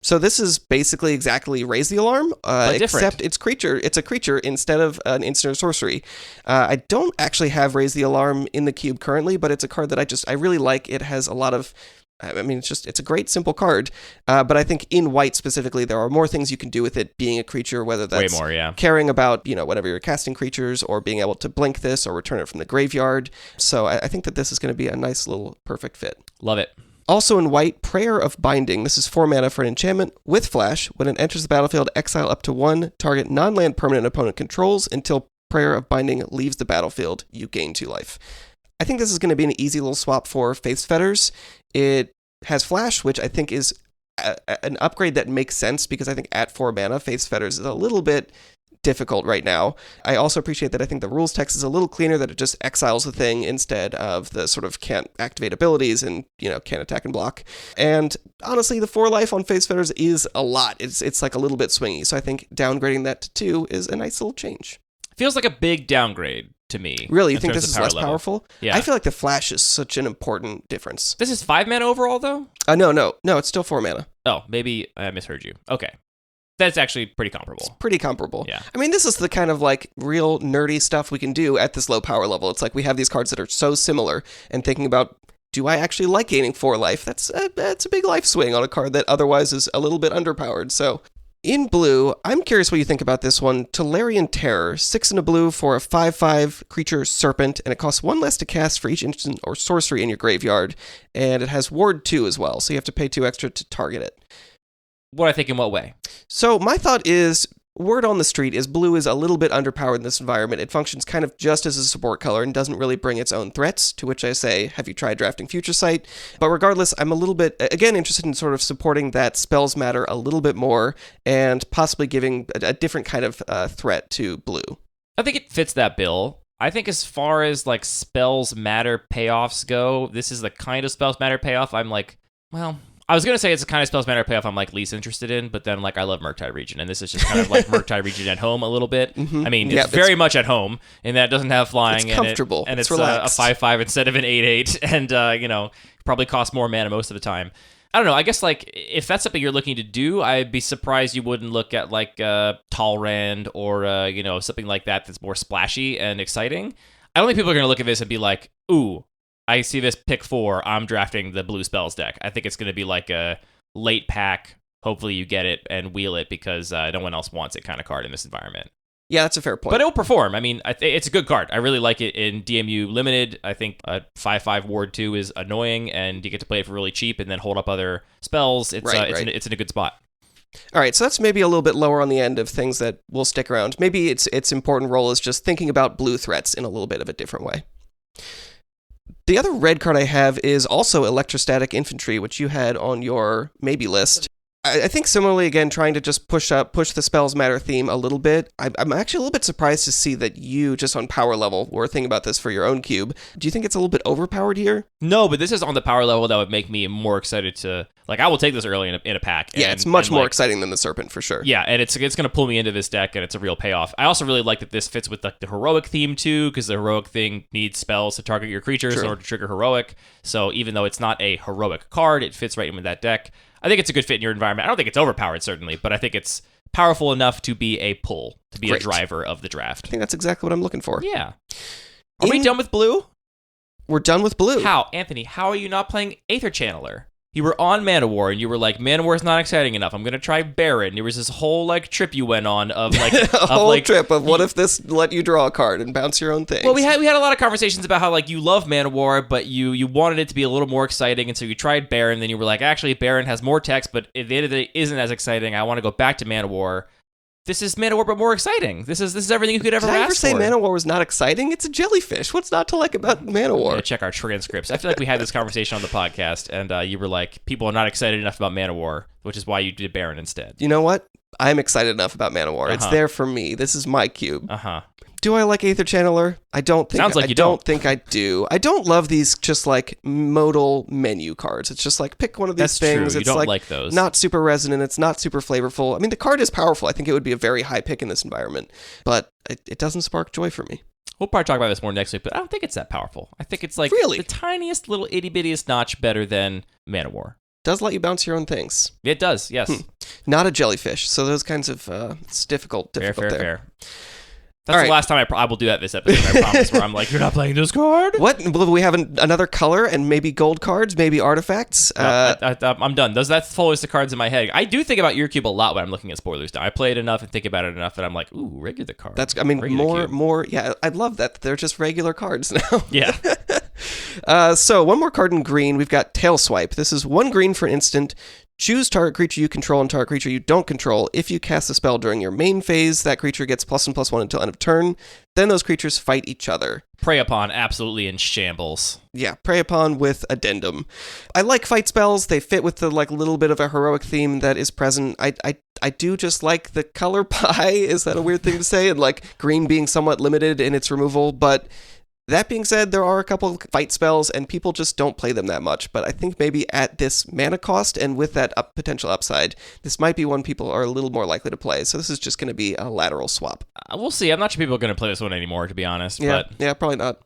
So this is basically exactly Raise the Alarm, except it's a creature instead of an instant or sorcery. I don't actually have Raise the Alarm in the cube currently, but it's a card that I really like. It has a lot of, I mean, it's a great simple card, but I think in white specifically, there are more things you can do with it being a creature, whether that's way more, yeah, caring about, whenever you're casting creatures, or being able to blink this or return it from the graveyard. So I think that this is going to be a nice little perfect fit. Love it. Also in white, Prayer of Binding. This is 4 mana for an enchantment with flash. When it enters the battlefield, exile up to 1 target non-land permanent opponent controls until Prayer of Binding leaves the battlefield. You gain 2 life. I think this is going to be an easy little swap for Faith's Fetters. It has flash, which I think is an upgrade that makes sense, because I think at 4 mana, Faith's Fetters is a little bit difficult right now. I also appreciate that I think the rules text is a little cleaner, that it just exiles the thing instead of the sort of can't activate abilities and, can't attack and block. And honestly, the 4 life on Phase Fetters is a lot. It's like a little bit swingy. So I think downgrading that to 2 is a nice little change. Feels like a big downgrade to me. Really? You think this is less level. powerful? Yeah. I feel like the Flash is such an important difference. This is 5 mana overall, though? No, it's still 4 mana. Oh, maybe I misheard you. Okay. That's actually pretty comparable. It's pretty comparable. Yeah. I mean, this is the kind of like real nerdy stuff we can do at this low power level. It's like we have these cards that are so similar, and thinking about, do I actually like gaining 4 life? That's a big life swing on a card that otherwise is a little bit underpowered. So in blue, I'm curious what you think about this one. Tolarian Terror, 6 and a blue for a 5/5 creature serpent, and it costs 1 less to cast for each instant or sorcery in your graveyard, and it has Ward 2 as well, so you have to pay 2 extra to target it. What I think in what way? So my thought is, word on the street is blue is a little bit underpowered in this environment. It functions kind of just as a support color and doesn't really bring its own threats, to which I say, have you tried drafting Future Sight? But regardless, I'm a little bit, again, interested in sort of supporting that spells matter a little bit more and possibly giving a different kind of threat to blue. I think it fits that bill. I think as far as like spells matter payoffs go, this is the kind of spells matter payoff I'm like, well, I was going to say it's the kind of spells matter payoff I'm like least interested in, but then like I love Murktide Region, and this is just kind of like Murktide Region at home a little bit. Mm-hmm. I mean, it's very much at home, and that doesn't have flying. It's comfortable. And it's a relaxed. 5/5 instead of an 8/8, and probably costs more mana most of the time. I don't know. I guess like if that's something you're looking to do, I'd be surprised you wouldn't look at like Talrand or something like that that's more splashy and exciting. I don't think people are going to look at this and be like, ooh, I see this pick 4, I'm drafting the blue spells deck. I think it's going to be like a late pack, hopefully you get it and wheel it because no one else wants it kind of card in this environment. Yeah, that's a fair point. But it will perform. I mean, it's a good card. I really like it in DMU Limited. I think a 5/5 Ward 2 is annoying, and you get to play it for really cheap and then hold up other spells. It's it's in a good spot. All right, so that's maybe a little bit lower on the end of things that will stick around. Maybe its important role is just thinking about blue threats in a little bit of a different way. The other red card I have is also Electrostatic Infantry, which you had on your maybe list. I think similarly, again, trying to just push the spells matter theme a little bit. I'm actually a little bit surprised to see that you, just on power level, were thinking about this for your own cube. Do you think it's a little bit overpowered here? No, but this is on the power level that would make me more excited to... Like, I will take this early in a pack. Yeah, it's much more exciting than the Serpent, for sure. Yeah, and it's going to pull me into this deck, and it's a real payoff. I also really like that this fits with like the Heroic theme, too, because the Heroic thing needs spells to target your creatures in order to trigger Heroic. So even though it's not a Heroic card, it fits right in with that deck. I think it's a good fit in your environment. I don't think it's overpowered, certainly, but I think it's powerful enough to be a pull, to be a driver of the draft. I think that's exactly what I'm looking for. Yeah. Are we done with blue? We're done with blue. How? Anthony, how are you not playing Aether Channeler? You were on Manowar, and you were like, Manawar's not exciting enough. I'm going to try Baron. There was this whole, like, trip you went on of, like... trip of what if this let you draw a card and bounce your own things. Well, we had a lot of conversations about how, like, you love Manowar, but you wanted it to be a little more exciting, and so you tried Baron, then you were like, actually, Baron has more text, but at the end of the day, isn't as exciting. I want to go back to Manowar. This is Manowar, but more exciting. This is everything you could ever ask for. Did I ever say Manowar was not exciting? It's a jellyfish. What's not to like about Manowar? I'm gonna check our transcripts. I feel like we had this conversation on the podcast, and you were like, people are not excited enough about Manowar, which is why you did Baron instead. You know what? I'm excited enough about Manowar. It's there for me. This is my cube. Do I like Aether Channeler? I don't think. Sounds like you don't. Think I do. I don't love these just like modal menu cards. It's just like pick one of these things. True. You it's don't like those. Not super resonant. It's not super flavorful. I mean, the card is powerful. I think it would be a very high pick in this environment, but it doesn't spark joy for me. We'll probably talk about this more next week, but I don't think it's that powerful. I think it's like the tiniest little itty bittiest notch better than Manowar. Does let you bounce your own things. It does, yes. Not a jellyfish. So those kinds of it's difficult fair. That's the last time I will do that this episode, I promise, where I'm like, you're not playing this card? What? Will we have another color and maybe gold cards, maybe artifacts? I'm done. That's the list of cards in my head. I do think about your cube a lot when I'm looking at spoilers now. I play it enough and think about it enough that I'm like, ooh, regular cards. More, yeah, I love that. They're just regular cards now. Yeah. So one more card in green. We've got Tail Swipe. This is 1 green for an instant. Choose target creature you control and target creature you don't control. If you cast a spell during your main phase, that creature gets +1/+1 until end of turn. Then those creatures fight each other. Prey upon, absolutely in shambles. Yeah, Prey upon with addendum. I like fight spells. They fit with the little bit of a heroic theme that is present. I do just like the color pie. Is that a weird thing to say? And green being somewhat limited in its removal, but that being said, there are a couple of fight spells, and people just don't play them that much. But I think maybe at this mana cost and with that potential upside, this might be one people are a little more likely to play. So this is just going to be a lateral swap. We'll see. I'm not sure people are going to play this one anymore, to be honest. Yeah, but yeah, probably not.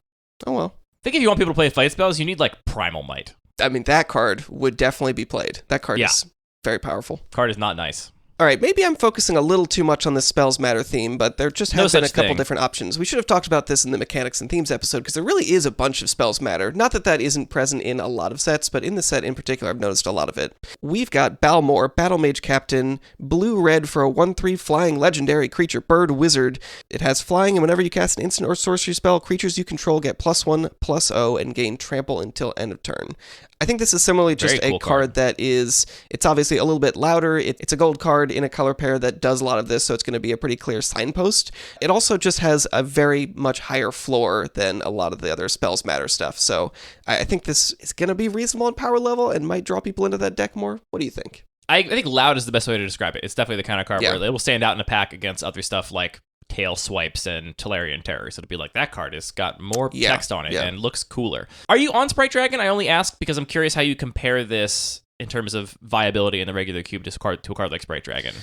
Oh well. I think if you want people to play fight spells, you need Primal Might. I mean, that card would definitely be played. That card is very powerful. Card is not nice. All right, maybe I'm focusing a little too much on the spells matter theme, but there just have been a couple different options. We should have talked about this in the mechanics and themes episode, because there really is a bunch of spells matter. Not that that isn't present in a lot of sets, but in the set in particular, I've noticed a lot of it. We've got Balmor, Battlemage Captain, blue-red for a 1/3 flying legendary creature, bird wizard. It has flying, and whenever you cast an instant or sorcery spell, creatures you control get +1/+0 and gain trample until end of turn. I think this is similarly just a card that is, it's obviously a little bit louder. It's a gold card in a color pair that does a lot of this, so it's going to be a pretty clear signpost. It also just has a very much higher floor than a lot of the other spells matter stuff. So I think this is going to be reasonable in power level and might draw people into that deck more. What do you think? I think loud is the best way to describe it. It's definitely the kind of card where it will stand out in a pack against other stuff like Tail Swipes and Tolarian Terror. So it'd be that card has got more text on it and looks cooler. Are you on Sprite Dragon? I only ask because I'm curious how you compare this in terms of viability in the regular cube to a card like Sprite Dragon.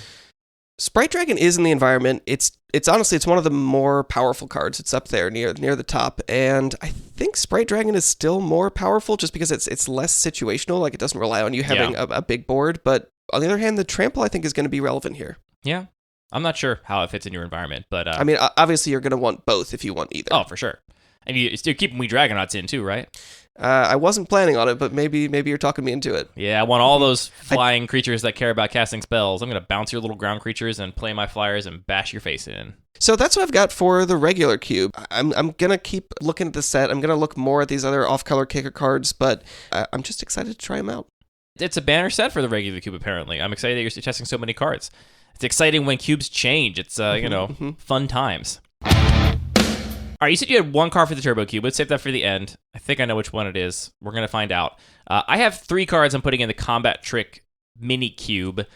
Sprite Dragon is in the environment. It's honestly, it's one of the more powerful cards. It's up there near the top, and I think Sprite Dragon is still more powerful just because it's less situational. It doesn't rely on you having a big board. But on the other hand, the trample I think is going to be relevant here. Yeah. I'm not sure how it fits in your environment, but... I mean, obviously you're going to want both if you want either. Oh, for sure. And you're keeping We Dragonauts in too, right? I wasn't planning on it, but maybe you're talking me into it. Yeah, I want all those flying creatures that care about casting spells. I'm going to bounce your little ground creatures and play my flyers and bash your face in. So that's what I've got for the regular cube. I'm going to keep looking at the set. I'm going to look more at these other off-color kicker cards, but I'm just excited to try them out. It's a banner set for the regular cube, apparently. I'm excited that you're testing so many cards. It's exciting when cubes change. It's, fun times. All right, you said you had one card for the Turbo Cube. Let's save that for the end. I think I know which one it is. We're going to find out. I have 3 cards I'm putting in the Combat Trick Mini Cube.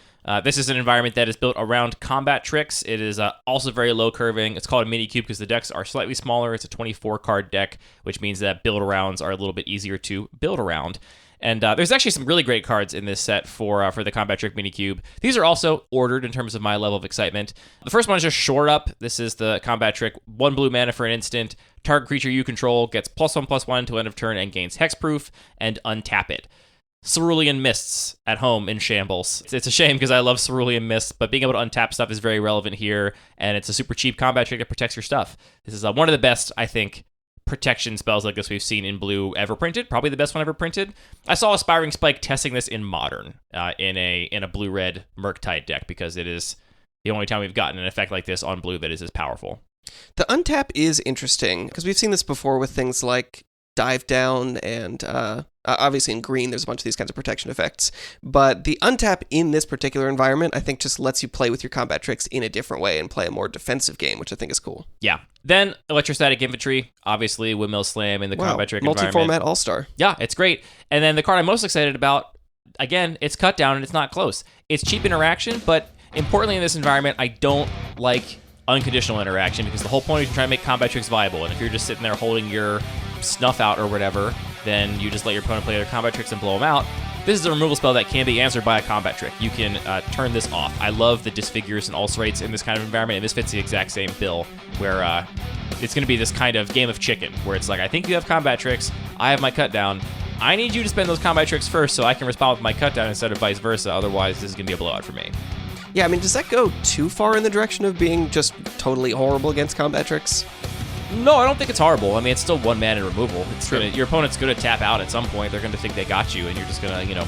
This is an environment that is built around combat tricks. It is also very low curving. It's called a Mini Cube because the decks are slightly smaller. It's a 24-card deck, which means that build-arounds are a little bit easier to build around. And there's actually some really great cards in this set for the Combat Trick Mini Cube. These are also ordered in terms of my level of excitement. The first one is just Shore Up. This is the Combat Trick. 1 blue mana for an instant. Target creature you control gets +1/+1 until end of turn and gains hexproof, and untap it. Cerulean Mists at home in shambles. It's a shame because I love Cerulean Mists, but being able to untap stuff is very relevant here, and it's a super cheap combat trick that protects your stuff. This is one of the best, I think, protection spells like this we've seen in blue ever printed. Probably the best one ever printed. I saw Aspiring Spike testing this in Modern in a blue-red Murktide deck because it is the only time we've gotten an effect like this on blue that is as powerful. The untap is interesting because we've seen this before with things like Dive Down and obviously in green there's a bunch of these kinds of protection effects, but the untap in this particular environment I think just lets you play with your combat tricks in a different way and play a more defensive game, which I think is cool. Yeah. Then Electrostatic Infantry, obviously Windmill Slam in the combat trick environment. Multi-format all-star. Yeah, it's great. And then the card I'm most excited about, again, it's cut down and it's not close. It's cheap interaction, but importantly in this environment, I don't like unconditional interaction because the whole point is to try to make combat tricks viable, and if you're just sitting there holding your Snuff out or whatever, then you just let your opponent play their combat tricks and blow them out. This is a removal spell that can be answered by a combat trick. You can turn this off. I love the disfigures and ulcerates in this kind of environment, and this fits the exact same bill where it's going to be this kind of game of chicken where it's like, I think you have combat tricks, I have my cut down. I need you to spend those combat tricks first so I can respond with my cut down instead of vice versa. Otherwise, this is going to be a blowout for me. Yeah, I mean, does that go too far in the direction of being just totally horrible against combat tricks? No, I don't think it's horrible. I mean, it's still 1 mana removal. Your opponent's going to tap out at some point. They're going to think they got you, and you're just going to,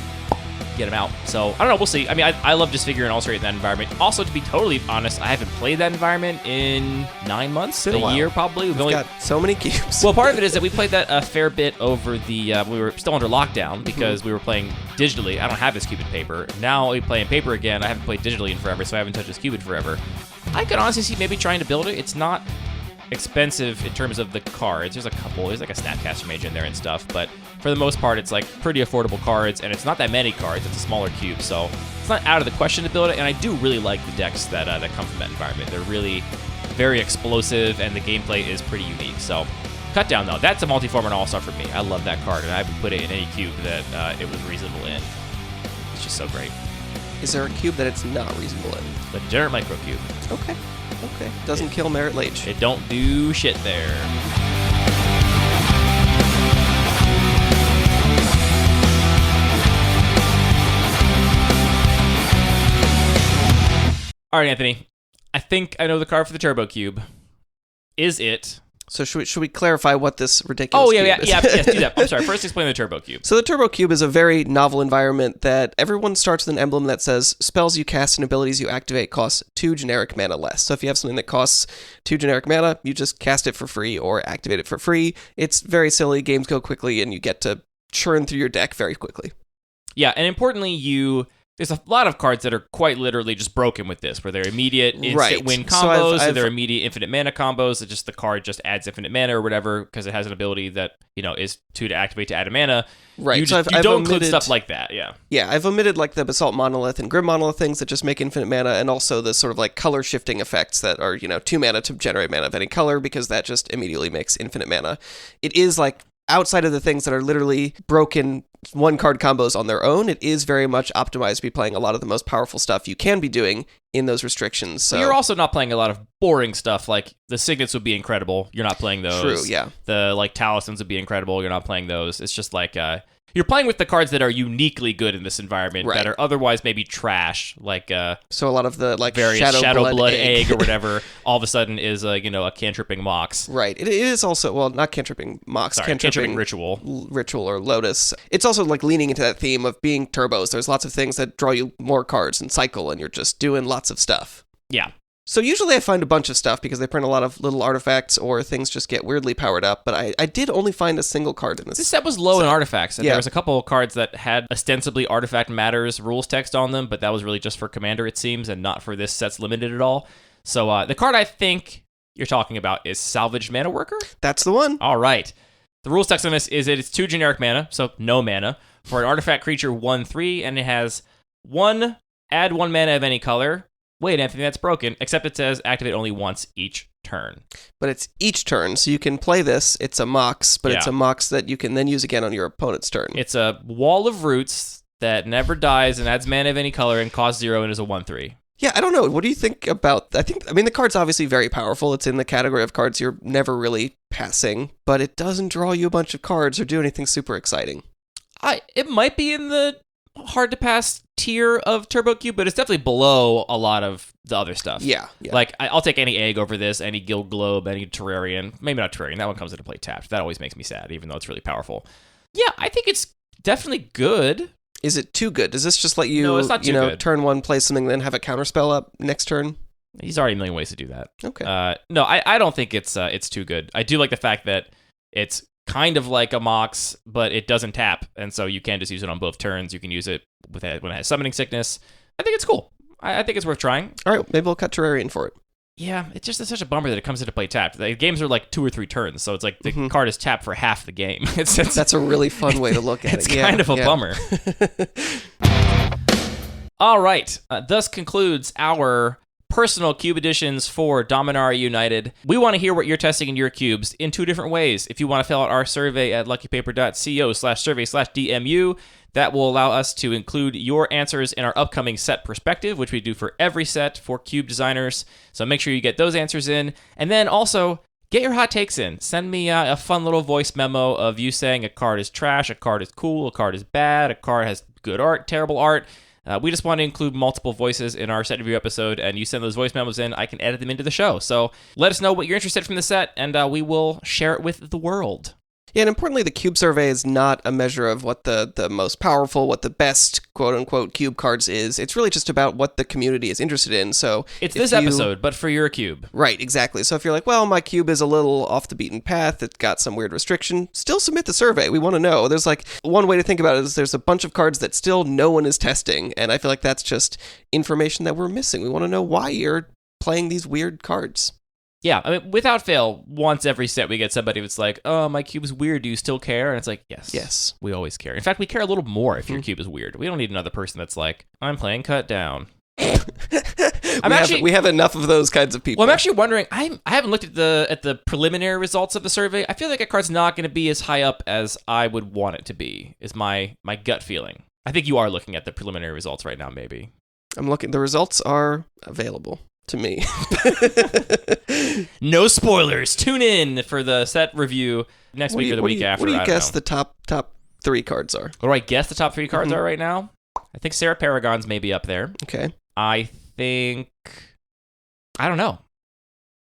get them out. So, I don't know, we'll see. I mean, I love Disfigure and Ulcerate in that environment. Also, to be totally honest, I haven't played that environment in 9 months, a year probably. We've got so many cubes. Well, part of it is that we played that a fair bit over the, we were still under lockdown because we were playing digitally. I don't have this cube in paper. Now we play in paper again. I haven't played digitally in forever, so I haven't touched this cube in forever. I could honestly see maybe trying to build it. It's not expensive in terms of the cards. There's like a Snapcaster Mage in there and stuff, but for the most part, it's like pretty affordable cards, and it's not that many cards. It's a smaller cube, so it's not out of the question to build it, and I do really like the decks that come from that environment. They're really very explosive, and the gameplay is pretty unique, so Cut Down, though, that's a multi-form and all-star for me. I love that card, and I would put it in any cube that it was reasonable in. It's just so great. Is there a cube that it's not reasonable in? The Degenerate Micro Cube. Okay. Doesn't kill Merit Lage. It don't do shit there. All right, Anthony. I think I know the card for the Turbo Cube. Is it? So should we clarify what this ridiculous cube is? Yes, do that. I'm sorry. First, explain the Turbo Cube. So the Turbo Cube is a very novel environment that everyone starts with an emblem that says spells you cast and abilities you activate cost 2 generic mana less. So if you have something that costs 2 generic mana, you just cast it for free or activate it for free. It's very silly. Games go quickly, and you get to churn through your deck very quickly. Yeah, and importantly, there's a lot of cards that are quite literally just broken with this, where they're immediate instant win combos, or they're immediate infinite mana combos, that just the card just adds infinite mana or whatever, because it has an ability that, is 2 to activate to add a mana. Right. You don't include stuff like that, yeah. Yeah, I've omitted like the Basalt Monolith and Grim Monolith things that just make infinite mana, and also the sort of like color shifting effects that are, 2 mana to generate mana of any color, because that just immediately makes infinite mana. It is like, outside of the things that are literally broken one card combos on their own, it is very much optimized to be playing a lot of the most powerful stuff you can be doing in those restrictions. So you're also not playing a lot of boring stuff, like the Signets would be incredible. You're not playing those. True, yeah. The Talismans would be incredible. You're not playing those. It's just like you're playing with the cards that are uniquely good in this environment, that are otherwise maybe trash, like so a lot of the like Shadow Blood Egg or whatever all of a sudden is a cantripping Mox. Right. It is also not cantripping Mox, cantripping Ritual or Lotus. It's also like leaning into that theme of being turbos. There's lots of things that draw you more cards and cycle, and you're just doing lots of stuff. Yeah. So usually I find a bunch of stuff because they print a lot of little artifacts or things just get weirdly powered up, but I did only find a single card in this. This set was low in artifacts, and there was a couple of cards that had ostensibly Artifact Matters rules text on them, but that was really just for Commander, it seems, and not for this set's limited at all. So the card I think you're talking about is Salvaged Manaworker? That's the one. All right. The rules text on this is it's 2 generic mana, so no mana, for an artifact creature 1/3, and it has 1, add 1 mana of any color. Wait, Anthony, that's broken, except it says activate only once each turn. But it's each turn, so you can play this. It's a Mox, but it's a Mox that you can then use again on your opponent's turn. It's a Wall of Roots that never dies and adds mana of any color and costs 0 and is a 1/3. Yeah, I don't know. What do you think about... I mean, the card's obviously very powerful. It's in the category of cards you're never really passing, but it doesn't draw you a bunch of cards or do anything super exciting. It might be in the hard to pass tier of Turbo Cube, but it's definitely below a lot of the other stuff. Yeah. Like, I'll take any egg over this, any Guild Globe, any Terrarian. Maybe not Terrarian. That one comes into play tapped. That always makes me sad, even though it's really powerful. Yeah, I think it's definitely good. Is it too good? Does this just let you, no, it's not too good. Turn 1, play something, then have a counterspell up next turn? He's already a million ways to do that. Okay. No, I don't think it's too good. I do like the fact that it's kind of like a Mox, but it doesn't tap, and so you can just use it on both turns. You can use it when it has Summoning Sickness. I think it's cool. I think it's worth trying. All right, maybe we'll cut Terrarian for it. Yeah, it's such a bummer that it comes into play tapped. The games are like 2 or 3 turns, so it's like the card is tapped for half the game. That's a really fun way to look at it. It's kind of a bummer. All right, thus concludes our personal cube editions for Dominaria United. We want to hear what you're testing in your cubes in 2 different ways. If you want to fill out our survey at luckypaper.co/survey/DMU, that will allow us to include your answers in our upcoming set perspective, which we do for every set for cube designers. So make sure you get those answers in. And then also, get your hot takes in. Send me a fun little voice memo of you saying a card is trash, a card is cool, a card is bad, a card has good art, terrible art. We just want to include multiple voices in our set review episode, and you send those voice memos in, I can edit them into the show. So let us know what you're interested in from the set, and we will share it with the world. Yeah, and importantly, the cube survey is not a measure of what the most powerful, what the best quote-unquote cube cards is. It's really just about what the community is interested in. So It's this episode, but for your cube. Right, exactly. So if you're like, well, my cube is a little off the beaten path, it's got some weird restriction, still submit the survey. We want to know. There's like, one way to think about it is there's a bunch of cards that still no one is testing, and I feel like that's just information that we're missing. We want to know why you're playing these weird cards. Yeah, I mean, without fail, once every set we get somebody that's like, oh, my cube is weird, do you still care? And it's like, yes. Yes. We always care. In fact, we care a little more if your cube is weird. We don't need another person that's like, I'm playing cut down. We have enough of those kinds of people. Well, I'm actually wondering, I haven't looked at the preliminary results of the survey. I feel like a card's not going to be as high up as I would want it to be, is my gut feeling. I think you are looking at the preliminary results right now, maybe. I'm looking. The results are available to me. No spoilers. Tune in for the set review next week or the week after. What do you guess the top 3 cards are? What do I guess the top 3 cards are right now? I think Serra Paragon's maybe up there. Okay. I don't know.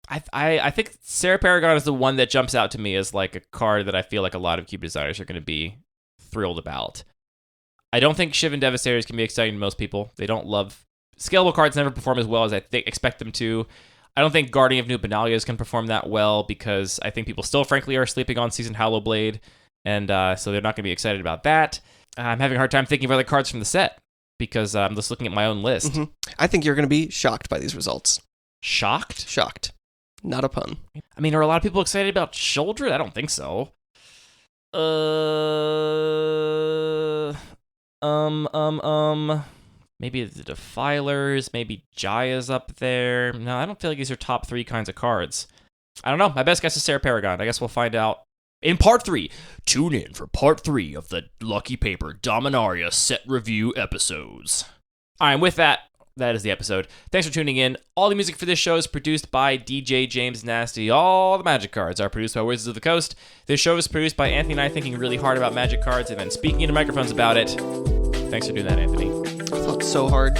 I think Serra Paragon is the one that jumps out to me as like a card that I feel like a lot of cube designers are going to be thrilled about. I don't think Shivan Devastators can be exciting to most people. They don't love... Scalable cards never perform as well as I expect them to. I don't think Guardian of New Benalias can perform that well because I think people still, frankly, are sleeping on Seasoned Hallowblade, and so they're not going to be excited about that. I'm having a hard time thinking of other cards from the set because I'm just looking at my own list. I think you're going to be shocked by these results. Shocked? Shocked. Not a pun. I mean, are a lot of people excited about Children? I don't think so. Maybe the Defilers, maybe Jaya's up there. No, I don't feel like these are top 3 kinds of cards. I don't know. My best guess is Serra Paragon. I guess we'll find out in part 3. Tune in for part 3 of the Lucky Paper Dominaria set review episodes. All right, and with that, that is the episode. Thanks for tuning in. All the music for this show is produced by DJ James Nasty. All the Magic cards are produced by Wizards of the Coast. This show is produced by Anthony and I thinking really hard about Magic cards and then speaking into microphones about it. Thanks for doing that, Anthony. I thought so hard.